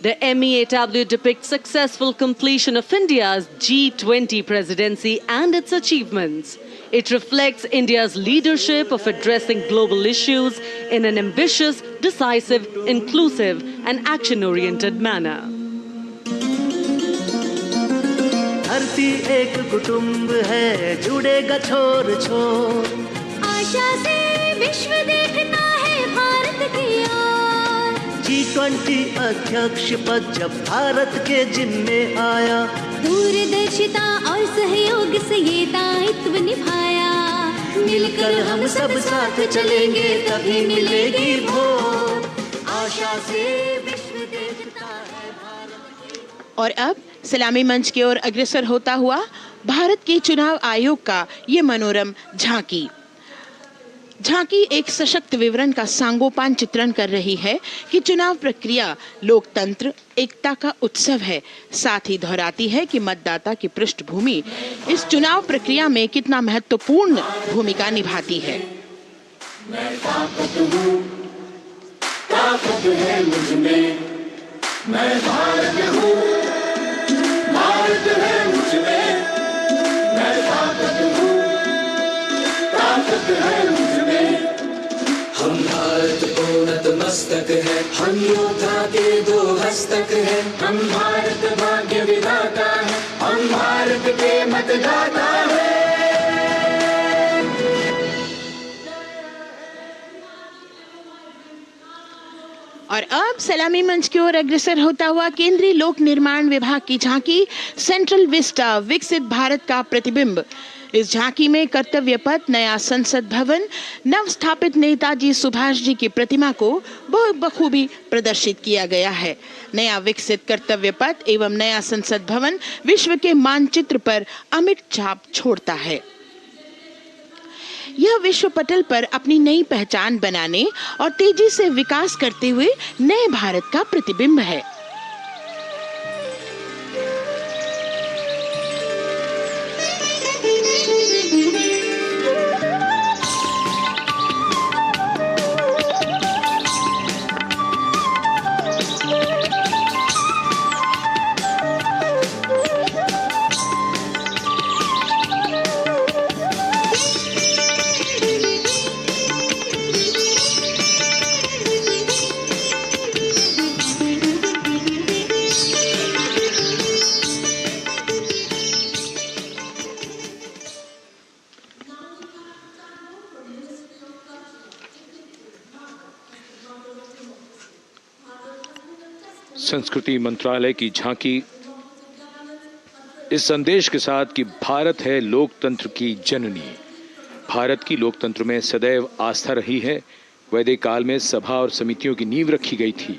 The MEA tableau depicts successful completion of India's G20 presidency and its achievements. It reflects India's leadership of addressing global issues in an ambitious, decisive, inclusive and action-oriented manner. धरती एक कुटुंब है, जुड़ेगा छोर छोर, आशा से विश्व देखता है भारत की ओर। G20 अध्यक्ष पद जब भारत के जिम्मे आया, दूरदर्शिता और सहयोग से ये दायित्व निभाया। मिलकर हम सब साथ चलेंगे तभी मिलेगी भोर, आशा से विश्व देखता है भारत की। और अब सलामी मंच की ओर अग्रसर होता हुआ भारत के चुनाव आयोग का ये मनोरम झांकी। झांकी एक सशक्त विवरण का सांगोपान चित्रण कर रही है कि चुनाव प्रक्रिया लोकतंत्र, एकता का उत्सव है। साथ ही दोहराती है कि मतदाता की पृष्ठभूमि इस चुनाव प्रक्रिया में कितना महत्वपूर्ण भूमिका निभाती है। मैं ताकत हूँ, ताकत है मुझ में, मैं भारत हूँ, भारत है मुझ में, मैं ताकत हूँ, ताकत है मुझ में। हम भारत को नतमस्तक है, हम योद्धा के दो हस्तक है, हम भारत भाग्य विधाता है, हम भारत के मतदाता है। और अब सलामी मंच की ओर अग्रसर होता हुआ केंद्रीय लोक निर्माण विभाग की झांकी सेंट्रल विस्टा, विकसित भारत का प्रतिबिंब। इस झांकी में कर्तव्य पथ, नया संसद भवन, नव स्थापित नेताजी सुभाष जी की प्रतिमा को बहुत बखूबी प्रदर्शित किया गया है। नया विकसित कर्तव्य पथ एवं नया संसद भवन विश्व के मानचित्र पर अमिट छाप छोड़ता है। यह विश्व पटल पर अपनी नई पहचान बनाने और तेजी से विकास करते हुए नए भारत का प्रतिबिंब है। संस्कृति मंत्रालय की झांकी इस संदेश के साथ कि भारत है लोकतंत्र की जननी। भारत की लोकतंत्र में सदैव आस्था रही है। वैदिक काल में सभा और समितियों की नींव रखी गई थी।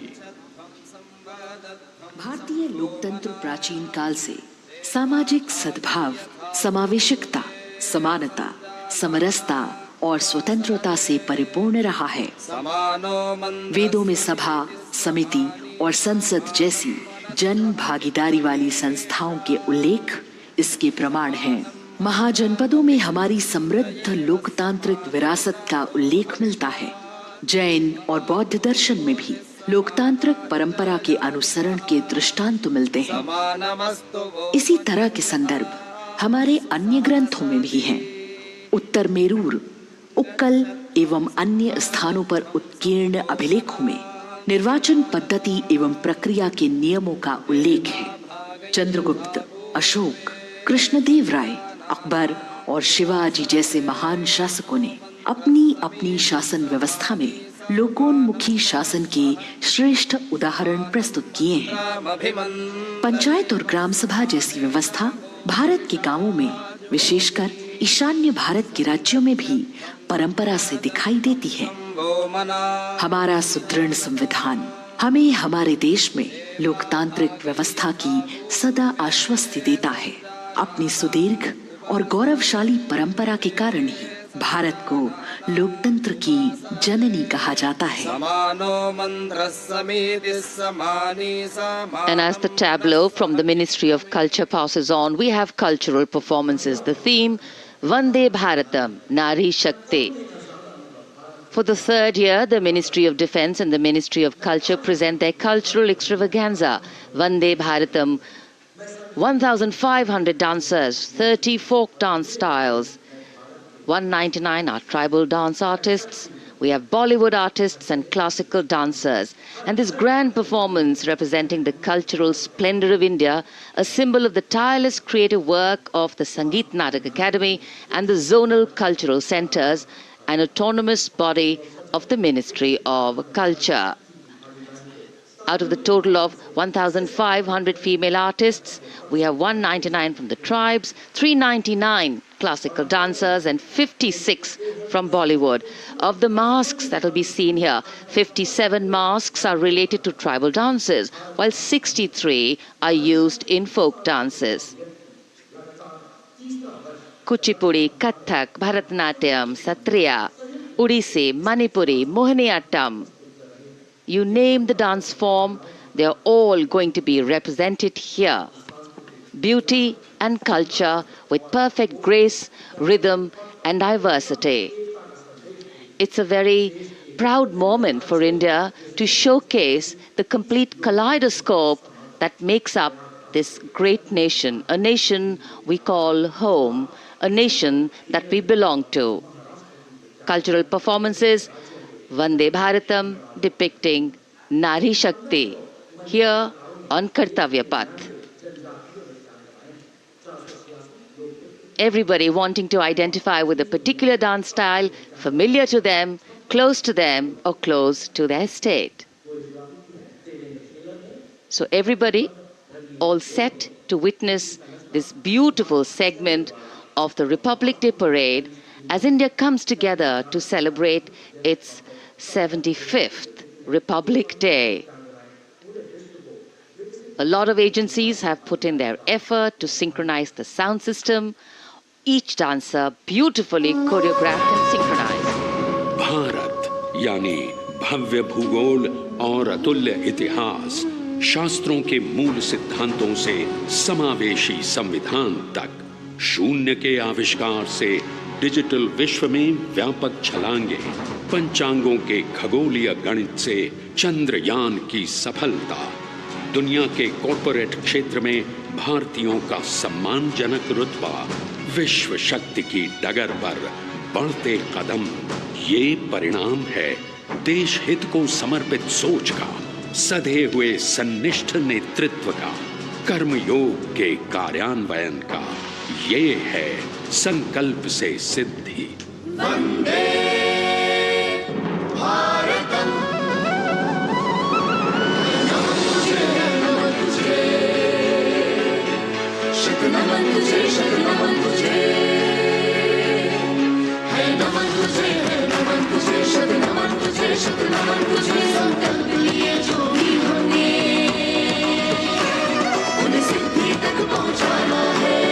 भारतीय लोकतंत्र प्राचीन काल से सामाजिक सद्भाव, समावेशकता, समानता, समरसता और स्वतंत्रता से परिपूर्ण रहा है। वेदों में सभा, समिति और संसद जैसी जन भागीदारी वाली संस्थाओं के उल्लेख इसके प्रमाण हैं। महाजनपदों में हमारी समृद्ध लोकतांत्रिक विरासत का उल्लेख मिलता है। जैन और बौद्ध दर्शन में भी लोकतांत्रिक परंपरा के अनुसरण के दृष्टांत मिलते हैं। इसी तरह के संदर्भ हमारे अन्य ग्रंथों में भी हैं। उत्तर मेरूर, उक्कल एवं अन्य स्थानों पर उत्कीर्ण अभिलेखों में निर्वाचन पद्धति एवं प्रक्रिया के नियमों का उल्लेख है। चंद्रगुप्त, अशोक, कृष्णदेव राय, अकबर और शिवाजी जैसे महान शासकों ने अपनी अपनी शासन व्यवस्था में लोकोन्मुखी शासन के श्रेष्ठ उदाहरण प्रस्तुत किए हैं। पंचायत और ग्राम सभा जैसी व्यवस्था भारत के गांवों में, विशेषकर ईशान्य भारत के राज्यों में भी परंपरा से दिखाई देती है। हमारा सुदृढ़ संविधान हमें हमारे देश में लोकतांत्रिक व्यवस्था की सदा आश्वस्ति देता है। अपनी सुदीर्घ और गौरवशाली परंपरा के कारण ही भारत को लोकतंत्र की जननी कहा जाता है। And as the tableau from the Ministry of Culture passes on, we have cultural performances. The theme, Vande Bharatam, Nari Shakti. For the third year, the Ministry of Defence and the Ministry of Culture present their cultural extravaganza, Vande Bharatam. 1,500 dancers, 30 folk dance styles, 199 are tribal dance artists. We have Bollywood artists and classical dancers. And this grand performance representing the cultural splendor of India, a symbol of the tireless creative work of the Sangeet Natak Academy and the zonal cultural centers, an autonomous body of the Ministry of Culture. Out of the total of 1,500 female artists, we have 199 from the tribes, 399 classical dancers and 56 from Bollywood. Of the masks that will be seen here, 57 masks are related to tribal dances, while 63 are used in folk dances. Kuchipudi, Kathak, Bharatanatyam, Satriya, Odissi, Manipuri, Mohiniyattam. You name the dance form, they are all going to be represented here. Beauty and culture with perfect grace, rhythm and diversity. It's a very proud moment for India to showcase the complete kaleidoscope that makes up this great nation, a nation we call home, a nation that we belong to. Cultural performances, Vande Bharatam depicting Nari Shakti here on Kartavya Path. Everybody wanting to identify with a particular dance style, familiar to them, close to them, or close to their state. So everybody all set to witness this beautiful segment of the Republic Day parade as India comes together to celebrate its 75th Republic Day. A lot of agencies have put in their effort to synchronize the sound system. Each dancer beautifully choreographed and synchronized. Bharat यानी भव्य भूगोल और अतुल्य इतिहास, शास्त्रों के मूल सिद्धांतों से समावेशी संविधान तक, शून्य के आविष्कार से डिजिटल विश्व में व्यापक छलांगे, पंचांगों के खगोलीय गणित से चंद्रयान की सफलता, दुनिया के कॉर्पोरेट क्षेत्र में भारतीयों का सम्मानजनक रुतबा, विश्व शक्ति की डगर पर बढ़ते कदम, ये परिणाम है देश हित को समर्पित सोच का, सधे हुए सन्निष्ठ नेतृत्व का, कर्मयोग के कार्यान्वयन का। ये है संकल्प से सिद्धि। वंदे भारतम, नमन तुझे, नमन तुझे, शत नमन तुझे, शत नमन तुझे, है नमन तुझे, है नमन तुझे, शत नमन तुझे, शत नमन तुझे। संकल्प लिए जो भी हमने उन्हें सिद्धि तक पहुंचाना है।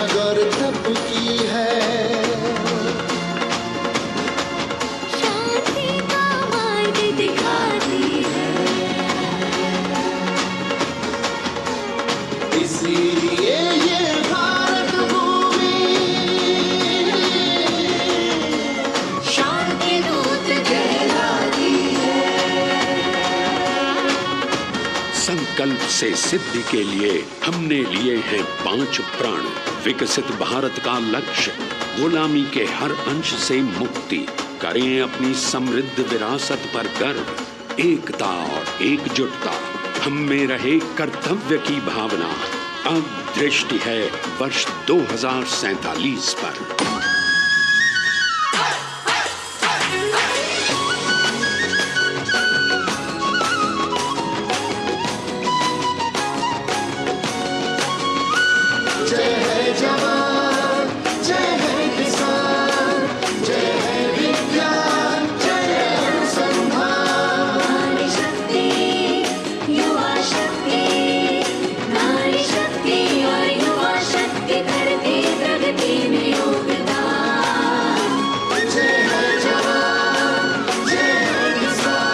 त्याग और तप की है। शांति का मार्ग दिखाती है। इसीलिए ये भारत भूमि शांति दूत कहलाती है। संकल्प से सिद्धि के लिए हमने लिए हैं 5 प्राण। विकसित भारत का लक्ष्य, गुलामी के हर अंश से मुक्ति। करें अपनी समृद्ध विरासत पर गर्व। एकता और एकजुटता, हम में रहे कर्तव्य की भावना। अब दृष्टि है वर्ष 2047 पर। जय है जवान, जय है किसान, जय है विज्ञान, जय है अनुसंधान। नारी शक्ति, युवा शक्ति, नारी शक्ति और युवा शक्ति करते प्रगति में योगदान। जय है जवान, जय है किसान।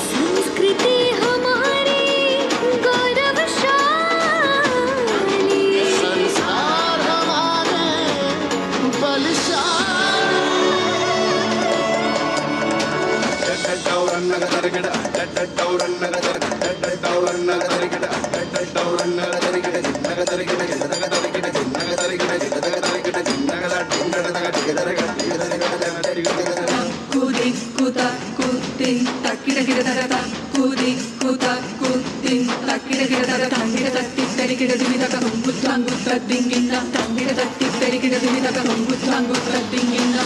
संस्कृति हमारी गौरवशाली। संस्कार हमारे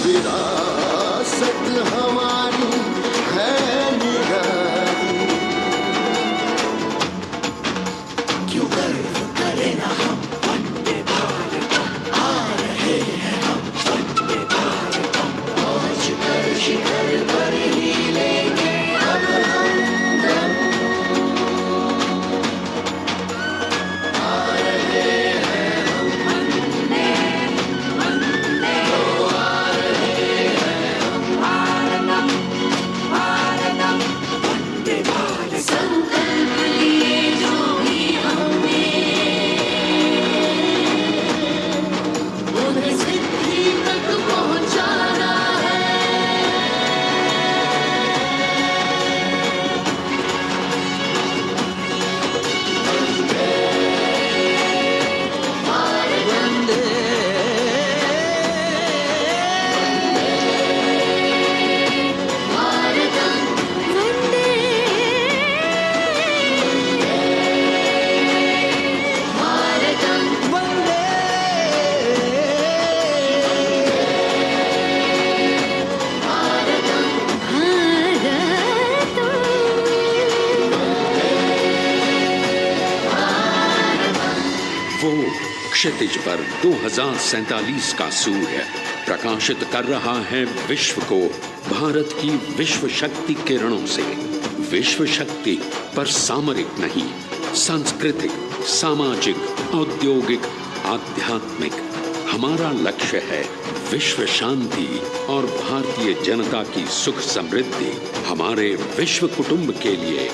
विरासत हमारी है निराली। क्यों गर्व करें ना हम वंदे भारतम, आ रहे हैं हम वंदे भारतम। पहुंच कर शिखर पर ही लेंगे अब हम दम। आ रहे हैं हम वंदे, वंदे, ओ आ रहे हैं हम भारतम, भारतम, वंदे भारतम। संकल्प लिए जो भी हमने, उन्हें सिद्धि तक पहुंचाना है। वो क्षितिज पर 2047 का सूर्य प्रकाशित कर रहा है विश्व को भारत की विश्व शक्ति किरणों से। विश्व शक्ति पर सामरिक नहीं, सांस्कृतिक, सामाजिक, औद्योगिक, आध्यात्मिक। हमारा लक्ष्य है विश्व शांति और भारतीय जनता की सुख समृद्धि। हमारे विश्व कुटुंब के लिए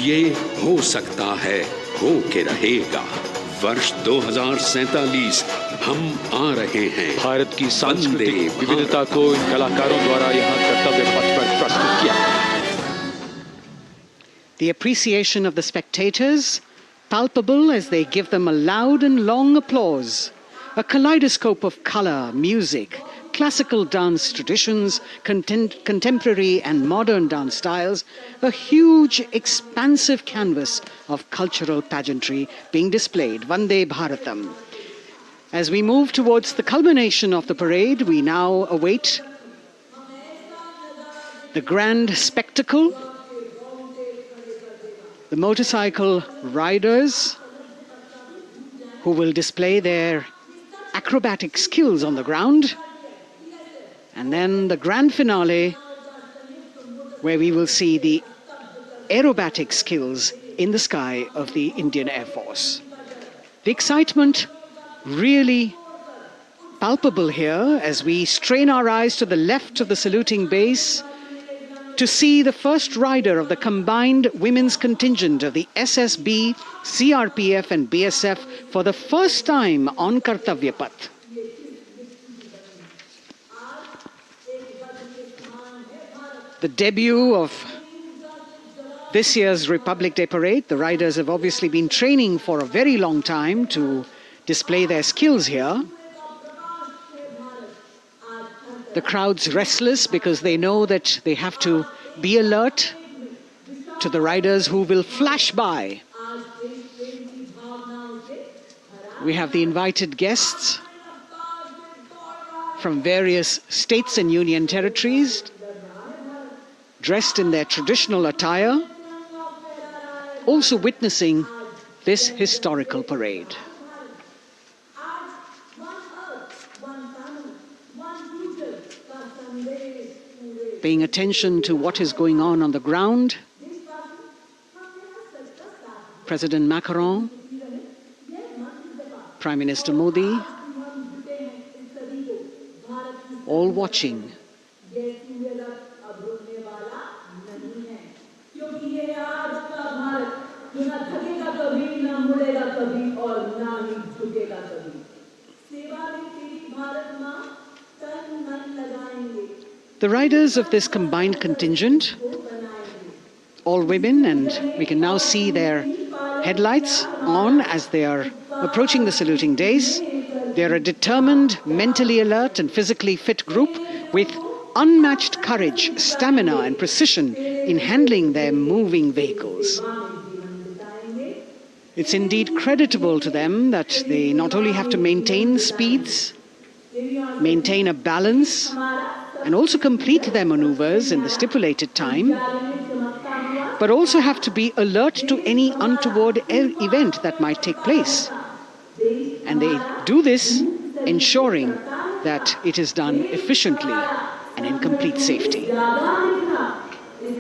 ये हो सकता है, हो के रहेगा। वर्ष 2047 हम आ रहे हैं। भारत की सांस्कृतिक विविधता को इन कलाकारों द्वारा यहाँ कर्तव्य पथ पर प्रस्तुत किया। The appreciation of the spectators, palpable as they give them a loud and long applause. A kaleidoscope of color, music, classical dance traditions, contemporary and modern dance styles, a huge, expansive canvas of cultural pageantry being displayed, Vande Bharatam. As we move towards the culmination of the parade, we now await the grand spectacle. The motorcycle riders who will display their acrobatic skills on the ground, and then the grand finale where we will see the aerobatic skills in the sky of the Indian Air Force. The excitement really palpable here as we strain our eyes to the left of the saluting base to see the first rider of the combined women's contingent of the SSB, CRPF and BSF for the first time on Kartavya Path. The debut of this year's Republic Day Parade. The riders have obviously been training for a very long time to display their skills here. The crowd's restless because they know that they have to be alert to the riders who will flash by. We have the invited guests from various states and union territories, dressed in their traditional attire, also witnessing this historical parade. Paying attention to what is going on the ground, President Macron, Prime Minister Modi, all watching. The riders of this combined contingent, all women, and we can now see their headlights on as they are approaching the saluting days. They are a determined, mentally alert and physically fit group with unmatched courage, stamina and precision in handling their moving vehicles. It's indeed creditable to them that they not only have to maintain speeds, maintain a balance, and also complete their maneuvers in the stipulated time, but also have to be alert to any untoward event that might take place. And they do this ensuring that it is done efficiently and in complete safety.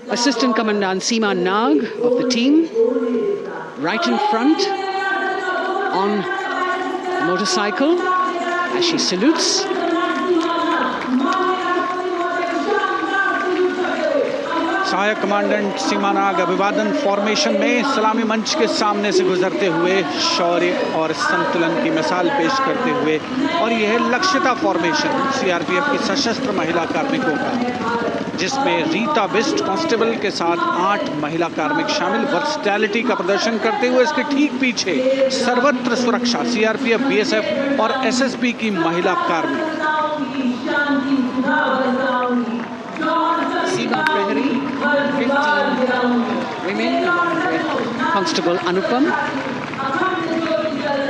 Assistant Commandant Seema Nag of the team, right in front on the motorcycle as she salutes. सहायक commandant सीमा नाग अभिवादन formation में सलामी मंच के सामने से गुजरते हुए शौर्य और संतुलन की मिसाल पेश करते हुए, और यह लक्ष्यता फॉर्मेशन सीआरपीएफ की सशस्त्र महिला कार्मिकों का, जिसमें रीता बिस्ट कांस्टेबल के साथ 8 महिला कार्मिक शामिल, वर्सटैलिटी का प्रदर्शन करते हुए इसके ठीक पीछे सर्वत्र सुरक्षा सीआरपीएफ, बीएसएफ और एसएसबी की महिला कार्मिक। Seema Prahari, 15 women along with Constable Anupam,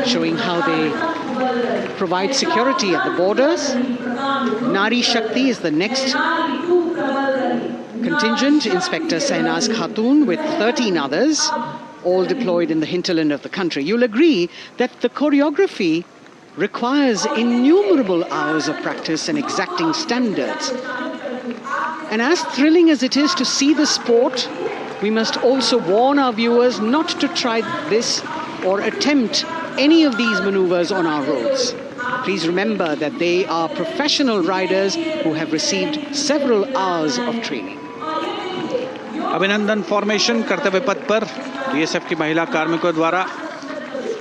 showing how they provide security at the borders. Nari Shakti is the next contingent, Inspector Sainaz Khatun with 13 others, all deployed in the hinterland of the country. You'll agree that the choreography requires innumerable hours of practice and exacting standards. And as thrilling as it is to see the sport, we must also warn our viewers not to try this or attempt any of these maneuvers on our roads. Please remember that they are professional riders who have received several hours of training. अभिनंदन formation कर्तव्य पथ पर BSF की महिला कार्मिकों द्वारा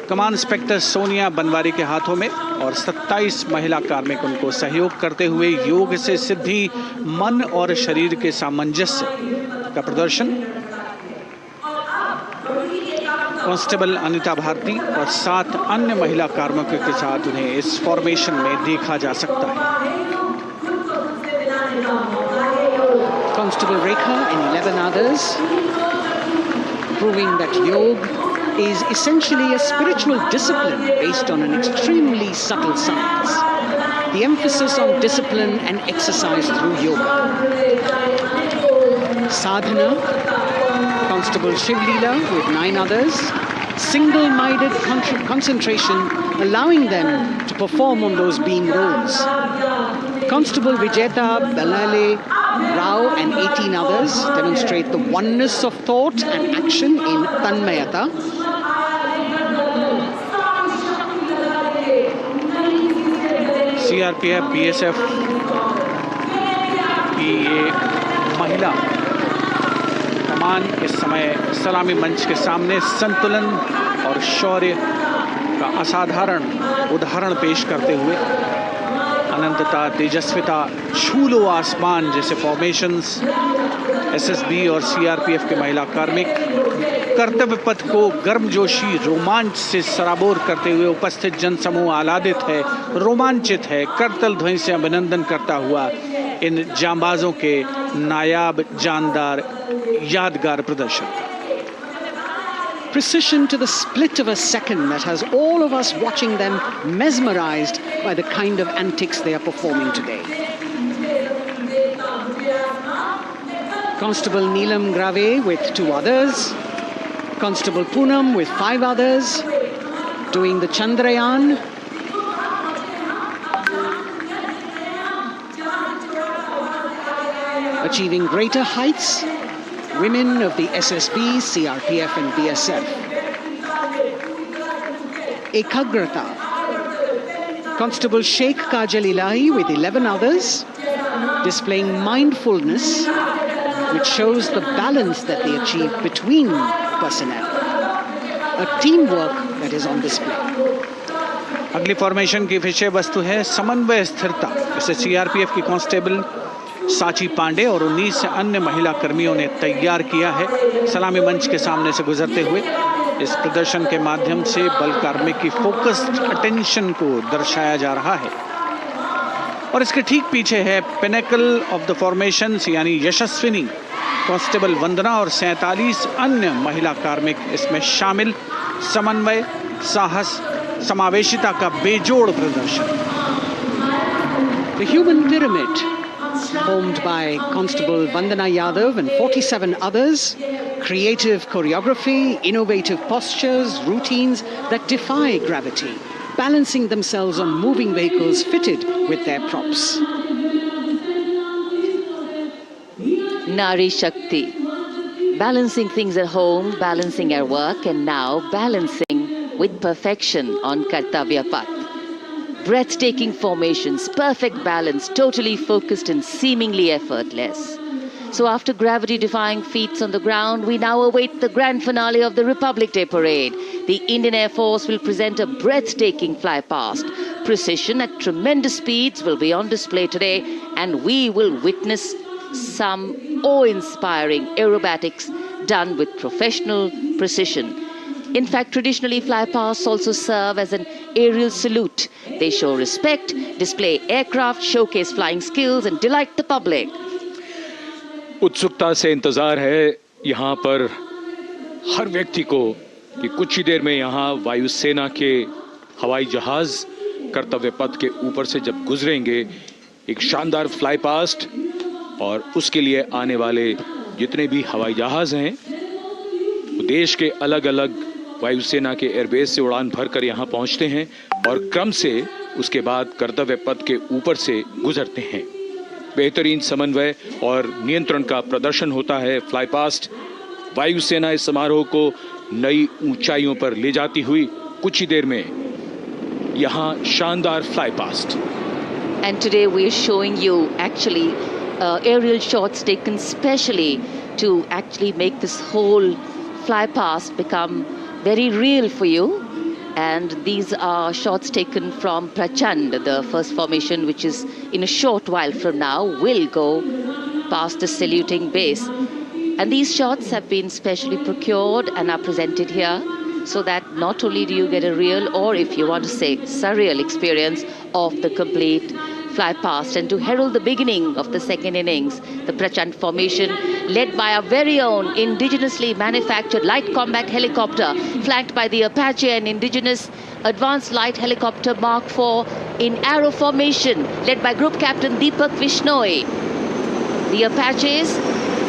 कमान inspector Sonia Banwari के हाथों में और 27 महिला कार्मिक उनको सहयोग करते हुए योग से सिद्धि मन और शरीर के सामंजस्य का प्रदर्शन। कांस्टेबल अनिता भारती और 7 अन्य महिला कार्मिकों के साथ उन्हें इस फॉर्मेशन में देखा जा सकता है। Constable Rekha and 11 others, proving that yoga is essentially a spiritual discipline based on an extremely subtle science. The emphasis on discipline and exercise through yoga. Sadhana, Constable Shivlila with 9 others, single-minded concentration, allowing them to perform on those beam roles. Constable Vijeta Balale Rao and 18 others demonstrate the oneness of thought and action in Tanmayata. CRPF BSF की ये महिला कमान इस समय सलामी मंच के सामने संतुलन और शौर्य का असाधारण उदाहरण पेश करते हुए अनंतता, तेजस्विता, छू लो आसमान जैसे फॉर्मेशंस एसएसबी और सीआरपीएफ के महिला कार्मिक कर्तव्य पथ को गर्मजोशी रोमांच से सराबोर करते हुए उपस्थित जनसमूह आह्लादित है, रोमांचित है, करतल ध्वनि से अभिनंदन करता हुआ इन जांबाजों के नायाब, जानदार, यादगार प्रदर्शन। Precision to the split of a second that has all of us watching them mesmerized by the kind of antics they are performing today. Constable Neelam Grave with 2 others, Constable Poonam with 5 others, doing the Chandrayaan. Achieving greater heights, women of the SSB, CRPF and BSF. Ekagrata, Constable Sheikh Kajal Ilahi with 11 others, displaying mindfulness, which shows the balance that they achieve between personnel. A teamwork that is on display. अगली formation की विषय वस्तु है समन्वय स्थिरता। इसे CRPF की constable साची पांडे और 19 अन्य महिला कर्मियों ने तैयार किया है। सलामी मंच के सामने से गुजरते हुए इस प्रदर्शन के माध्यम से बल कार्मिक की फोकस्ड अटेंशन को दर्शाया जा रहा है। और इसके ठीक पीछे है पिनेकल ऑफ द फॉर्मेशंस यानी यशस्विनी कांस्टेबल वंदना और 47 अन्य महिला कार्मिक इसमें शामिल। समन्वय, साहस, समावेशिता का बेजोड़ प्रदर्शन। The human pyramid, formed by Constable Vandana Yadav and 47 others, creative choreography, innovative postures, routines that defy gravity, balancing themselves on moving vehicles fitted with their props. Nari Shakti, balancing things at home, balancing our work, and now balancing with perfection on Kartavya Path. Breathtaking formations, perfect balance, totally focused and seemingly effortless. So after gravity-defying feats on the ground, we now await the grand finale of the Republic Day Parade. The Indian Air Force will present a breathtaking fly-past. Precision at tremendous speeds will be on display today, and we will witness some awe-inspiring aerobatics done with professional precision. In fact, traditionally, flypasts also serve as an aerial salute. They show respect, display aircraft, showcase flying skills, and delight the public. उत्सुकता से इंतजार है यहाँ पर हर व्यक्ति को कि कुछ ही देर में यहाँ वायुसेना के हवाई जहाज कर्तव्य पथ के ऊपर से जब गुजरेंगे, एक शानदार फ्लाई पास्ट, और उसके लिए आने वाले जितने भी हवाई जहाज हैं वो देश के अलग अलग वायुसेना के एयरबेस से उड़ान भरकर यहाँ पहुँचते हैं और क्रम से उसके बाद कर्तव्य पथ के ऊपर से गुजरते हैं। बेहतरीन समन्वय और नियंत्रण का प्रदर्शन होता है। फ्लाई पास्ट वायुसेना इस समारोह को नई ऊंचाइयों पर ले जाती हुई कुछ ही देर में यहाँ शानदार fly past. And today we are showing you actually aerial shots taken specially to actually make this whole fly past become very real for you. And these are shots taken from Prachand, the first formation, which is in a short while from now will go past the saluting base. And these shots have been specially procured and are presented here so that not only do you get a real, or if you want to say surreal experience of the complete fly past, and to herald the beginning of the second innings, the Prachand formation led by our very own indigenously manufactured light combat helicopter flanked by the Apache and indigenous advanced light helicopter Mark IV in arrow formation led by Group Captain Deepak Vishnoi. The Apaches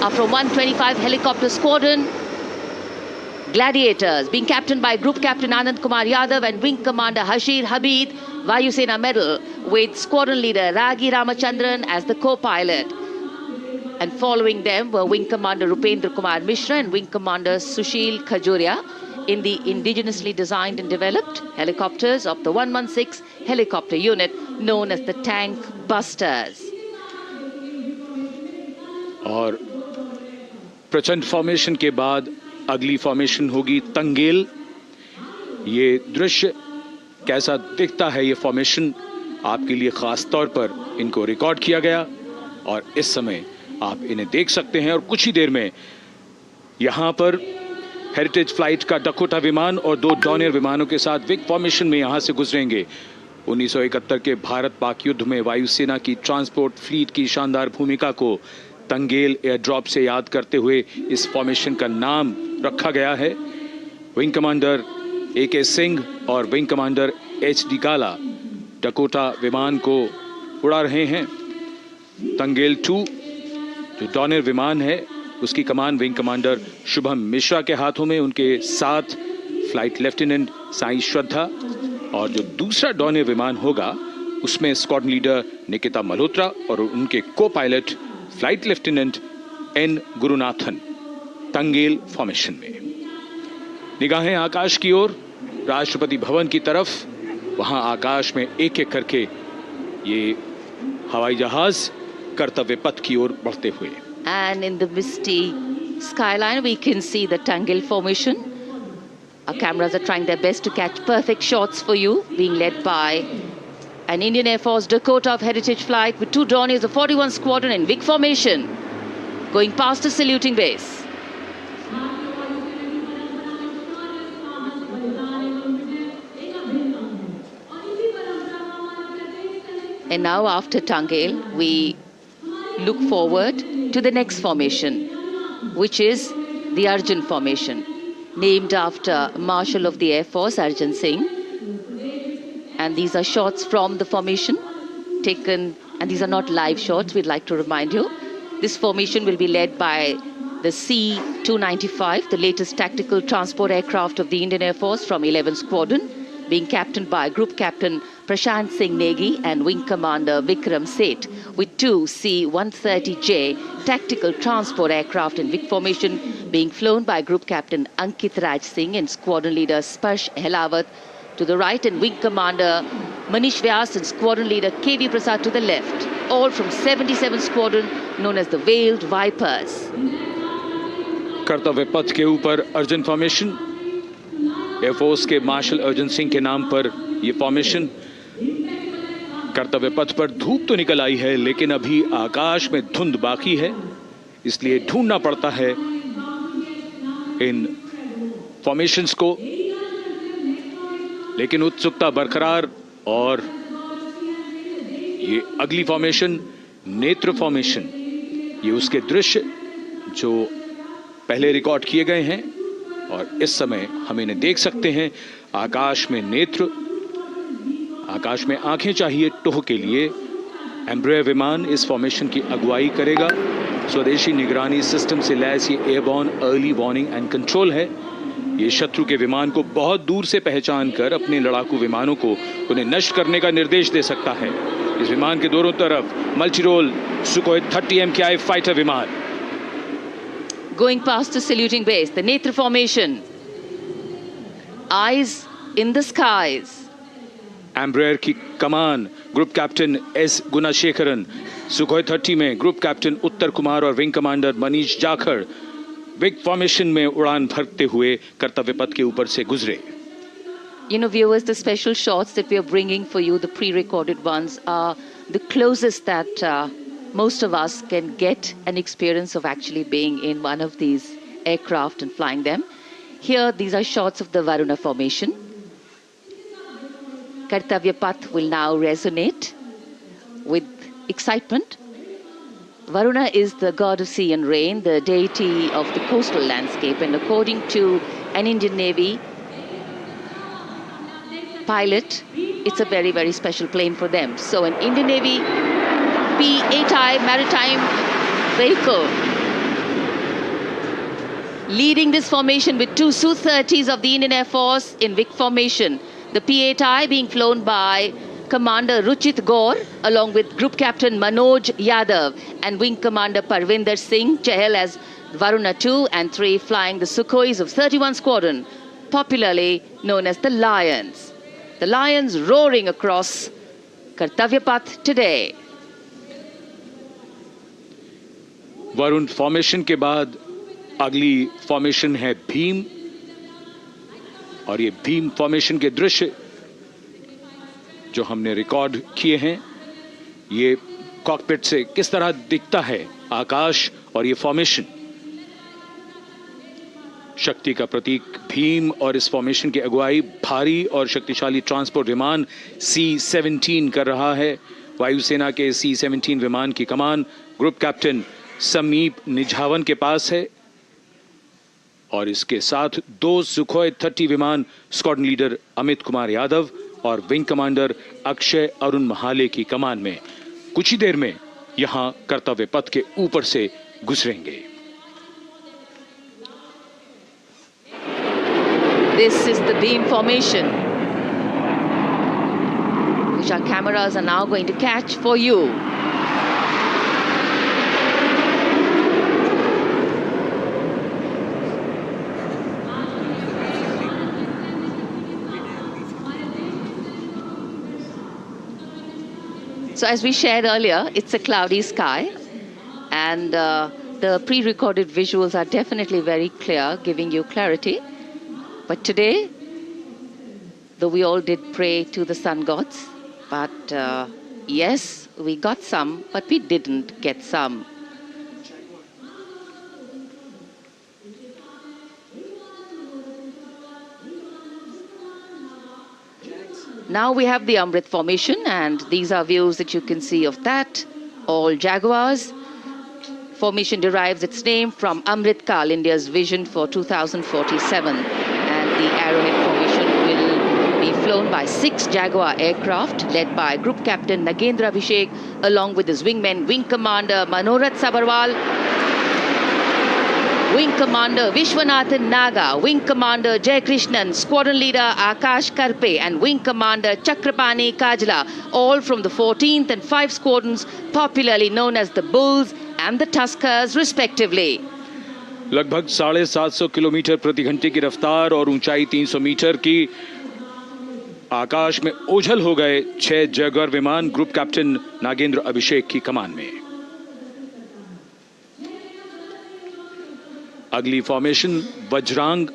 are from 125 helicopter squadron. Gladiators being captained by Group Captain Anand Kumar Yadav and Wing Commander Hashir Habib, Vayusena medal, with Squadron Leader Ragi Ramachandran as the co-pilot. And following them were Wing Commander Rupendra Kumar Mishra and Wing Commander Sushil Khajuria in the indigenously designed and developed helicopters of the 116 helicopter unit known as the Tank Busters. और प्रचंड formation के बाद अगली formation होगी तंगेल। ये दृश्य कैसा दिखता है, ये फॉर्मेशन आपके लिए खास तौर पर इनको रिकॉर्ड किया गया और इस समय आप इन्हें देख सकते हैं। और कुछ ही देर में यहां पर हेरिटेज फ्लाइट का डकोटा विमान और 2 डॉनियर विमानों के साथ विग फॉर्मेशन में यहां से गुजरेंगे। 1971 के भारत पाक युद्ध में वायुसेना की ट्रांसपोर्ट फ्लीट की शानदार भूमिका को तंगेल एयर ड्रॉप से याद करते हुए इस फॉर्मेशन का नाम रखा गया है। विंग कमांडर AK सिंह और विंग कमांडर HD काला डकोटा विमान को उड़ा रहे हैं। तंगेल 2 जो डॉनियर विमान है उसकी कमान विंग कमांडर शुभम मिश्रा के हाथों में, उनके साथ फ्लाइट लेफ्टिनेंट साई श्रद्धा, और जो दूसरा डॉनियर विमान होगा उसमें स्क्वाड्रन लीडर निकिता मल्होत्रा और उनके को pilot flight lieutenant N Gurunathan. Tangail formation में निगाहें आकाश की ओर, राष्ट्रपति भवन की तरफ। वहां आकाश में एक एक करके ये हवाई जहाज कर्तव्य पथ की ओर बढ़ते हुए। And in the misty skyline we can see the Tangel formation. Our cameras are trying their best to catch perfect shots for you, being led by an Indian Air Force Dakota of Heritage Flight with 2 Dorniers of 41 Squadron in big formation, going past the saluting base. And now after Tangel, we look forward to the next formation, which is the Arjun formation, named after Marshal of the Air Force Arjun Singh. And these are shots from the formation taken, and these are not live shots, we'd like to remind you. This formation will be led by the C-295, the latest tactical transport aircraft of the Indian Air Force from 11th Squadron, being captained by Group Captain Prashant Singh Negi and Wing Commander Vikram Seth, with 2 C-130J tactical transport aircraft in big formation being flown by Group Captain Ankit Raj Singh and Squadron Leader Sparsh Helawat to the right, and Wing Commander Manish Vyas and Squadron Leader KV Prasad to the left, all from 77th Squadron known as the Veiled Vipers. कर्तव्य पथ के ऊपर Arjun formation, air force के martial Arjun Singh के नाम पर यह formation. कर्तव्य पथ पर धूप तो निकल आई है लेकिन अभी आकाश में धुंध बाकी है, इसलिए ढूंढना पड़ता है इन फॉर्मेशंस को, लेकिन उत्सुकता बरकरार। और ये अगली फॉर्मेशन नेत्र फॉर्मेशन, ये उसके दृश्य जो पहले रिकॉर्ड किए गए हैं और इस समय हम इन्हें देख सकते हैं। आकाश में नेत्र, आकाश में आंखें चाहिए टोह के लिए। एम्ब्रेयर विमान इस फॉर्मेशन की अगुवाई करेगा। स्वदेशी निगरानी सिस्टम से लैस ये airborne early warning and control है। ये शत्रु के विमान को बहुत दूर से पहचान कर अपने लड़ाकू विमानों को उन्हें नष्ट करने का निर्देश दे सकता है। इस विमान के दोनों तरफ multi role Sukhoi 30 MKI fighter विमान. Going past the saluting base, the Netra formation. Eyes in the skies. Embraer की कमान ग्रुप कैप्टन एस गुणाशेखरन, सुखोई 30 में ग्रुप कैप्टन उत्तर कुमार और wing commander Manish Jakhar big formation में उड़ान भरते हुए कर्तव्य पथ के ऊपर से गुजरे. You know, viewers, the special shots that we are bringing for you, the pre-recorded ones, are the closest that most of us can get an experience of actually being in one of these aircraft and flying them. Here, these are shots of the Varuna formation. Kartavya Path will now resonate with excitement. Varuna is the god of sea and rain, the deity of the coastal landscape, and according to an Indian Navy pilot, it's a very, very special plane for them. So an Indian Navy P-8I maritime vehicle leading this formation with two Su-30s of the Indian Air Force in Vic formation. The P-8I being flown by Commander Ruchit Gaur along with Group Captain Manoj Yadav and Wing Commander Parvinder Singh Chahal as Varuna 2 and 3 flying the Sukhois of 31 Squadron, popularly known as the Lions. The Lions roaring across Kartavya Path today. Varun formation के बाद अगली formation है भीम, और ये Bhim formation के दृश्य जो हमने रिकॉर्ड किए हैं, ये कॉकपिट से किस तरह दिखता है आकाश और ये फॉर्मेशन. शक्ति का प्रतीक भीम और इस फॉर्मेशन की अगुवाई भारी और शक्तिशाली ट्रांसपोर्ट विमान C-17 कर रहा है. वायुसेना के C-17 विमान की कमान ग्रुप कैप्टन समीप निझावन के पास है, और इसके साथ दो सुखोई 30 विमान स्क्वाड्रन लीडर अमित कुमार यादव और विंग कमांडर अक्षय अरुण महाले की कमान में कुछ ही देर में यहां कर्तव्य पथ के ऊपर से गुजरेंगे. This is the beam formation, which our cameras are now going to catch for you. So as we shared earlier, it's a cloudy sky, and the pre-recorded visuals are definitely very clear, giving you clarity. But today, though we all did pray to the sun gods, but yes, we got some, but we didn't get some. Now we have the Amrit formation, and these are views that you can see of that. All Jaguars. Formation derives its name from Amrit Kal, India's vision for 2047. And the Arrowhead formation will be flown by 6 Jaguar aircraft led by Group Captain Nagendra Abhishek along with his wingmen, Wing Commander Manorat Sabarwal, Wing Commander Vishwanathan Naga, Wing Commander Jay Krishnan, Squadron Leader Akash Karpe and Wing Commander Chakrapani Kajla, all from the 14th and 5 squadrons popularly known as the Bulls and the Tuskers respectively. लगभग 750 kilometre प्रति घंटे की रफ्तार और ऊंचाई 300 metre की आकाश में ओझल हो गए 6 जैगुआर विमान ग्रुप कैप्टन नागेंद्र अभिषेक की कमान में. अगली फॉर्मेशन वज्रांग,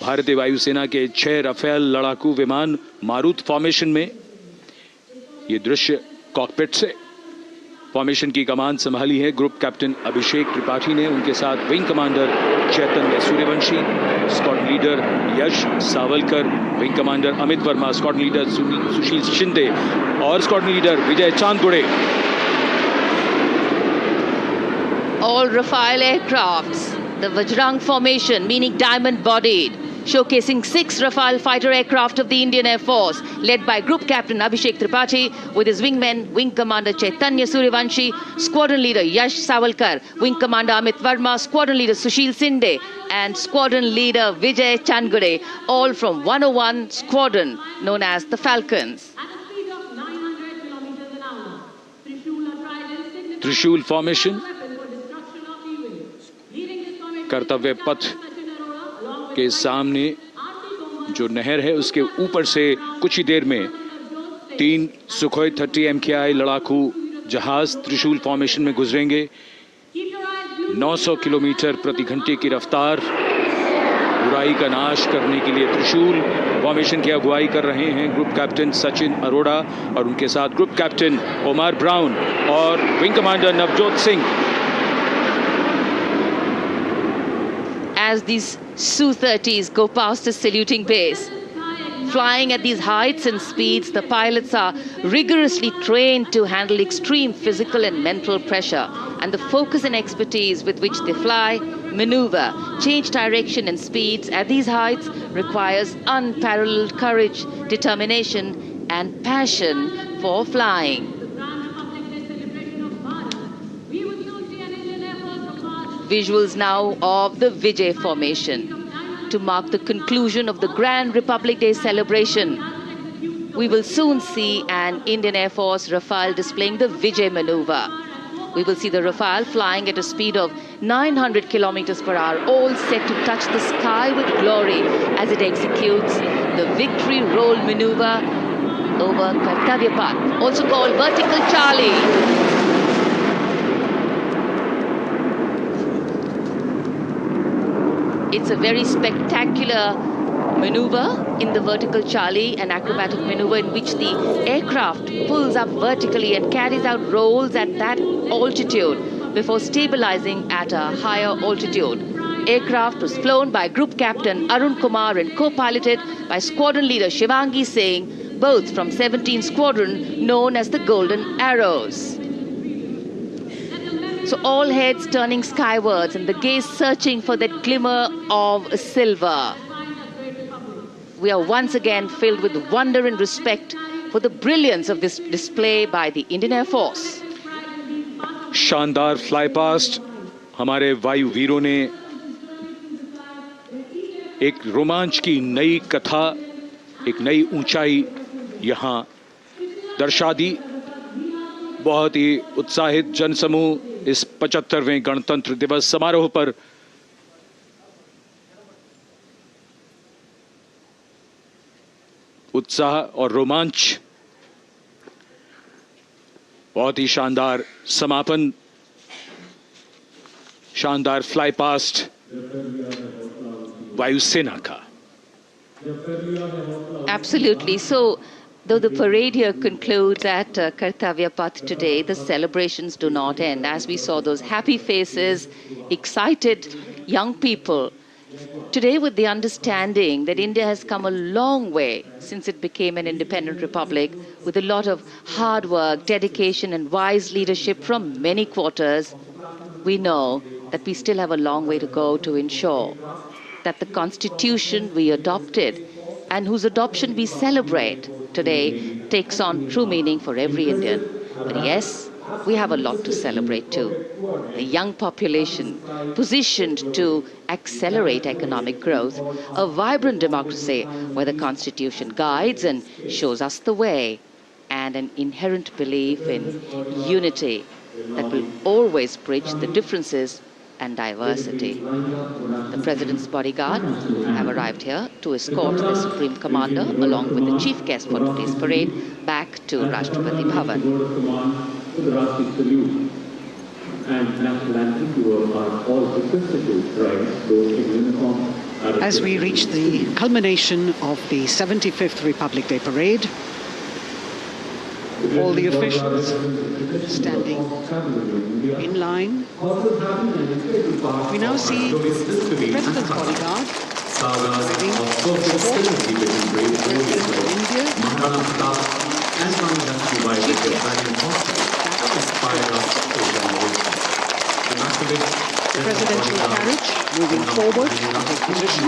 भारतीय वायुसेना के 6 राफेल लड़ाकू विमान मारुत फॉर्मेशन में. ये दृश्य कॉकपिट से. फॉर्मेशन की कमान संभाली है ग्रुप कैप्टन अभिषेक त्रिपाठी ने, उनके साथ wing commander Chaitanya Suryavanshi, squadron leader Yash Savalkar, wing commander Amit Verma, squadron leader Sushil Shinde और squadron leader Vijay Chandgude. All Rafale aircrafts, the Vajrang formation, meaning diamond-bodied, showcasing 6 Rafale fighter aircraft of the Indian Air Force, led by Group Captain Abhishek Tripathi with his wingmen, Wing Commander Chaitanya Suryavanshi, Squadron Leader Yash Savalkar, Wing Commander Amit Verma, Squadron Leader Sushil Sinde, and Squadron Leader Vijay Chandgure, all from 101 Squadron, known as the Falcons. त्रिशूल formation. कर्तव्य पथ के सामने जो नहर है उसके ऊपर से कुछ ही देर में 3 सुखोई 30 MKI लड़ाकू जहाज त्रिशूल फॉर्मेशन में गुजरेंगे। 900 किलोमीटर प्रति घंटे की रफ्तार, बुराई का नाश करने के लिए त्रिशूल फॉर्मेशन की अगुवाई कर रहे हैं ग्रुप कैप्टन सचिन अरोड़ा और उनके साथ ग्रुप कैप्टन ओमार ब्राउन और wing commander Navjot Singh. As these Su-30s go past the saluting base, flying at these heights and speeds, the pilots are rigorously trained to handle extreme physical and mental pressure, and the focus and expertise with which they fly, maneuver, change direction and speeds at these heights requires unparalleled courage, determination and passion for flying. Visuals now of the Vijay formation to mark the conclusion of the Grand Republic Day celebration. We will soon see an Indian Air Force Rafale displaying the Vijay maneuver. We will see the Rafale flying at a speed of 900 kilometers per hour, all set to touch the sky with glory as it executes the victory roll maneuver over Kartavya Path, also called Vertical Charlie. It's a very spectacular maneuver in the Vertical Charlie, an acrobatic maneuver in which the aircraft pulls up vertically and carries out rolls at that altitude before stabilizing at a higher altitude. Aircraft was flown by Group Captain Arun Kumar and co-piloted by Squadron Leader Shivangi Singh, both from 17th Squadron known as the Golden Arrows. So all heads turning skywards and the gaze searching for that glimmer of silver. We are once again filled with wonder and respect for the brilliance of this display by the Indian Air Force. शानदार fly past हमारे वायु वीरों ने एक रोमांच की नई कथा, एक नई ऊंचाई यहां दर्शा दी। बहुत ही उत्साहित जनसमूह इस 75वें गणतंत्र दिवस समारोह पर उत्साह और रोमांच, बहुत ही शानदार समापन, शानदार फ्लाई पास्ट वायुसेना का। Absolutely. So, though the parade here concludes at Kartavya Path today, the celebrations do not end. As we saw those happy faces, excited young people, today with the understanding that India has come a long way since it became an independent republic, with a lot of hard work, dedication and wise leadership from many quarters, we know that we still have a long way to go to ensure that the constitution we adopted and whose adoption we celebrate today takes on true meaning for every Indian. But yes, we have a lot to celebrate too. A young population positioned to accelerate economic growth, a vibrant democracy where the constitution guides and shows us the way, and an inherent belief in unity that will always bridge the differences and diversity. The President's bodyguard have arrived here to escort the Supreme Commander along with the chief guest for today's parade back to Rashtrapati Bhavan. As we reach the culmination of the 75th Republic Day Parade, all the officials standing in line. We now see the President's bodyguard arriving to support the President of India. The presidential carriage moving forward to take position.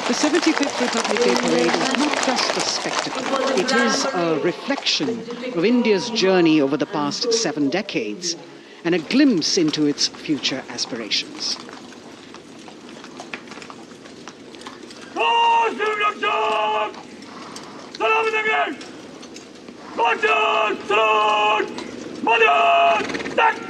The 75th Republic Day Parade is not just a spectacle. It is a reflection of India's journey over the past 7 decades and a glimpse into its future aspirations. Caution! Salute! Mother! Attack!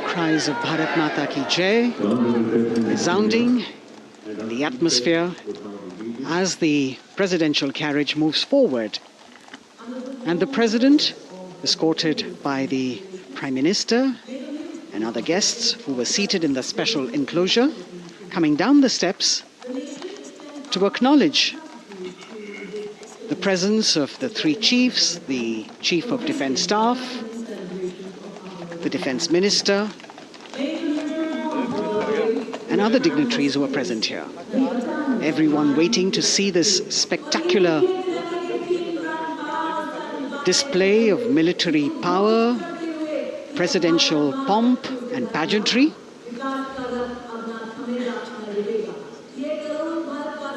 Cries of Bharat Mata Ki Jai resounding in the atmosphere as the presidential carriage moves forward. And the president, escorted by the Prime Minister and other guests who were seated in the special enclosure, coming down the steps to acknowledge the presence of the three chiefs, the Chief of Defence Staff, the Defence Minister, and other dignitaries who are present here. Everyone waiting to see this spectacular display of military power, presidential pomp and pageantry.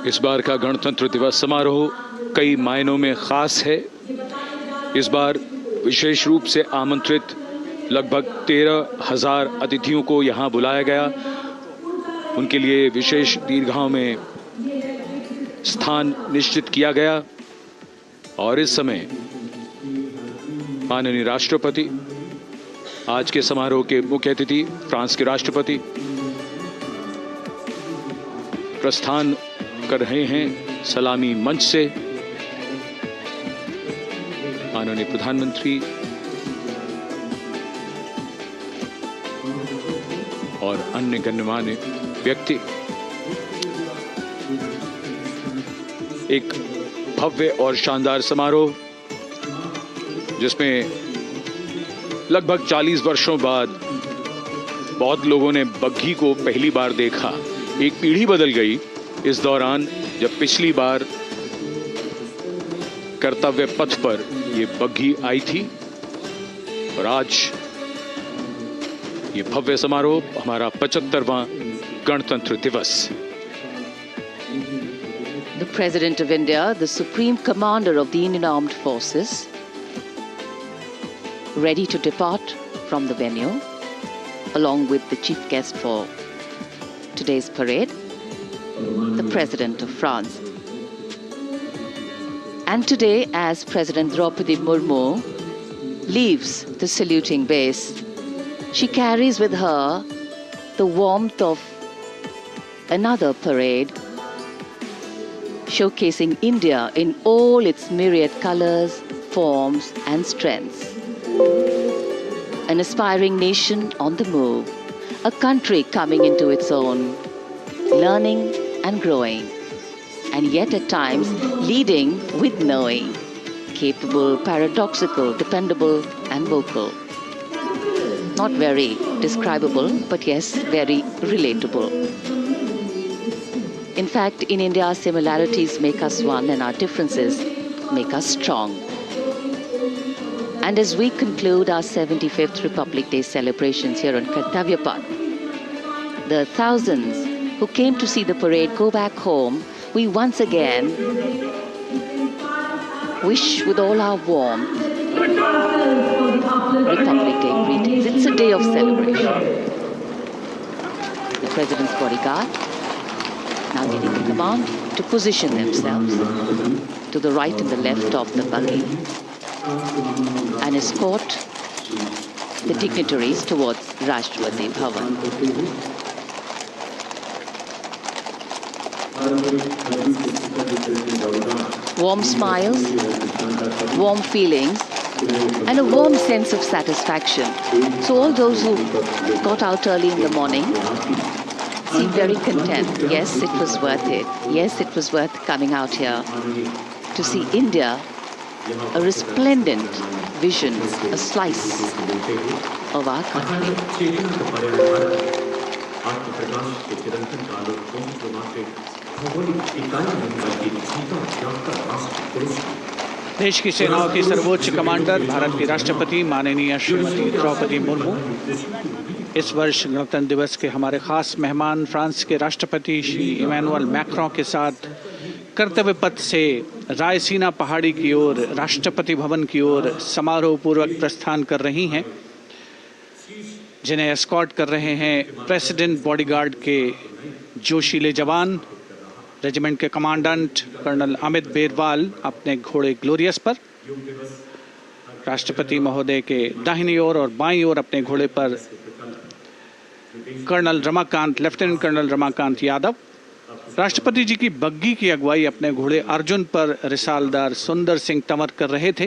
इस बार का गणतंत्र दिवस समारोह कई मायनों में खास है। इस बार विशेष रूप से आमंत्रित लगभग 13,000 अतिथियों को यहाँ बुलाया गया। उनके लिए विशेष दीर्घाओं में स्थान निश्चित किया गया और इस समय माननीय राष्ट्रपति, आज के समारोह के मुख्य अतिथि फ्रांस के राष्ट्रपति प्रस्थान कर रहे हैं सलामी मंच से। माननीय प्रधानमंत्री और अन्य गण्यमान्य व्यक्ति एक भव्य और शानदार समारोह जिसमें लगभग 40 वर्षों बाद बहुत लोगों ने बग्घी को पहली बार देखा। एक पीढ़ी बदल गई इस दौरान, जब पिछली बार कर्तव्य पथ पर ये बग्घी आई थी और आज ये भव्य समारोह हमारा 75वां गणतंत्र दिवस। The President of India, the Supreme Commander of the Indian Armed Forces, ready to depart from the venue, along with the chief guest for today's parade, the President of France. And today, as President Draupadi Murmu leaves the saluting base, she carries with her the warmth of another parade, showcasing India in all its myriad colors, forms and strengths. An aspiring nation on the move, a country coming into its own, learning and growing, and yet at times leading with knowing, capable, paradoxical, dependable and vocal. Not very describable, but yes, very relatable. In fact, in India, our similarities make us one and our differences make us strong. And as we conclude our 75th Republic Day celebrations here on Kartavya Path, the thousands who came to see the parade go back home, we once again wish with all our warmth Republic Day greetings. It's a day of celebration. The President's bodyguard now getting the command to position themselves to the right and the left of the buggy and escort the dignitaries towards Rashtrapati Bhavan. Warm smiles, warm feelings and a warm sense of satisfaction. So all those who got out early in the morning seemed very content. Yes, it was worth it. Yes, it was worth coming out here to see India, a resplendent vision, a slice of our country. देश की सेनाओं की सर्वोच्च commander Bharat की राष्ट्रपति माननीय श्रीमती द्रौपदी मुर्मू इस वर्ष गणतंत्र दिवस के हमारे खास मेहमान फ्रांस के राष्ट्रपति श्री इमैनुअल मैक्रों के साथ कर्तव्य पथ से रायसीना पहाड़ी की ओर राष्ट्रपति भवन की ओर समारोह पूर्वक प्रस्थान कर रही हैं, जिन्हें एस्कॉर्ट कर रहे हैं प्रेसिडेंट बॉडीगार्ड के जोशीले जवान, रेजिमेंट के कमांडेंट कर्नल अमित बेरवाल अपने घोड़े ग्लोरियस पर, राष्ट्रपति महोदय के दाहिनी ओर और बाईं ओर अपने घोड़े पर लेफ्टिनेंट कर्नल रमाकांत यादव, राष्ट्रपति जी की बग्गी की अगुवाई अपने घोड़े अर्जुन पर रिसालदार सुंदर सिंह तंवर कर रहे थे।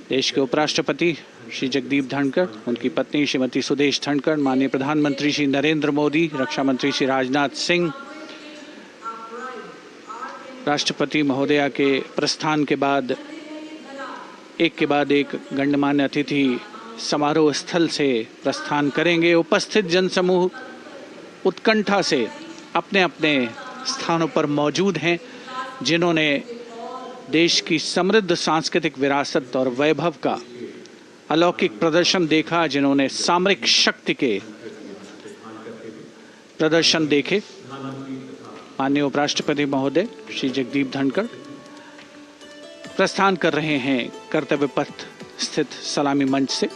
देश के उपराष्ट्रपति श्री जगदीप धनखड़, उनकी पत्नी श्रीमती सुदेश धनखड़, माननीय प्रधानमंत्री श्री नरेंद्र मोदी, रक्षा मंत्री श्री राजनाथ सिंह, राष्ट्रपति महोदया के प्रस्थान के बाद एक के बाद एक गण्यमान्य अतिथि समारोह स्थल से प्रस्थान करेंगे। उपस्थित जनसमूह उत्कंठा से अपने अपने स्थानों पर मौजूद हैं, जिन्होंने देश की समृद्ध सांस्कृतिक विरासत और वैभव का अलौकिक प्रदर्शन देखा, जिन्होंने सामरिक शक्ति के प्रदर्शन देखे। माननीय उपराष्ट्रपति महोदय श्री जगदीप धनखड़ प्रस्थान कर रहे हैं कर्तव्य पथ स्थित सलामी मंच से।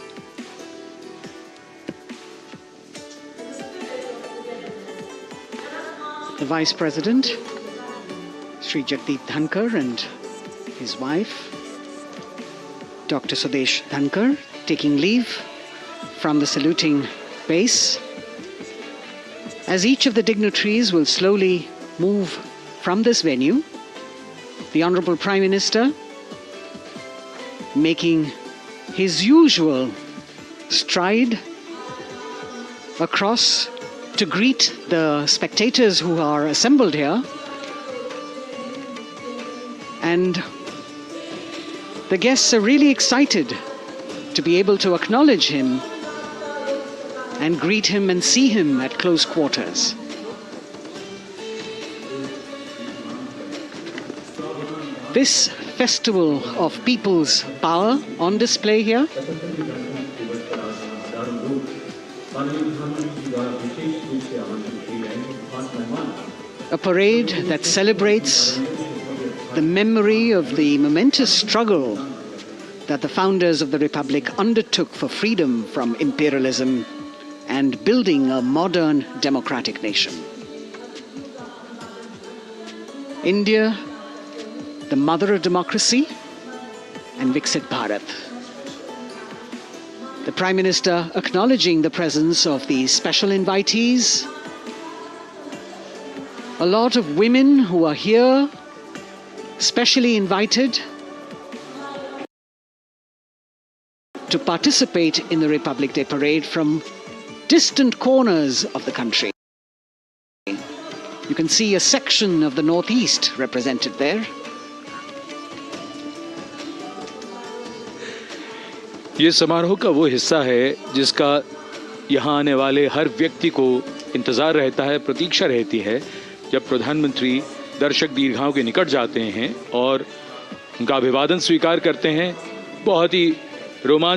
The Vice President, Sri Jagdeep Dhankar, and his wife, Dr. Sudesh Dhankar, taking leave from the saluting base. As each of the dignitaries will slowly move from this venue, the Honorable Prime Minister, making his usual stride across to greet the spectators who are assembled here, and the guests are really excited to be able to acknowledge him and greet him and see him at close quarters. This festival of people's power on display here a parade that celebrates the memory of the momentous struggle that the founders of the Republic undertook for freedom from imperialism and building a modern democratic nation. India, the mother of democracy, and Viksit Bharat. The Prime Minister acknowledging the presence of the special invitees, a lot of women who are here, specially invited to participate in the Republic Day Parade from distant corners of the country. You can see a section of the Northeast represented there. ये समारोह का वो हिस्सा है जिसका यहाँ आने वाले हर व्यक्ति को इंतज़ार रहता है, प्रतीक्षा रहती है, जब प्रधानमंत्री दर्शक दीर्घाओं के निकट जाते हैं और उनका अभिवादन स्वीकार करते हैं। बहुत ही रोमांच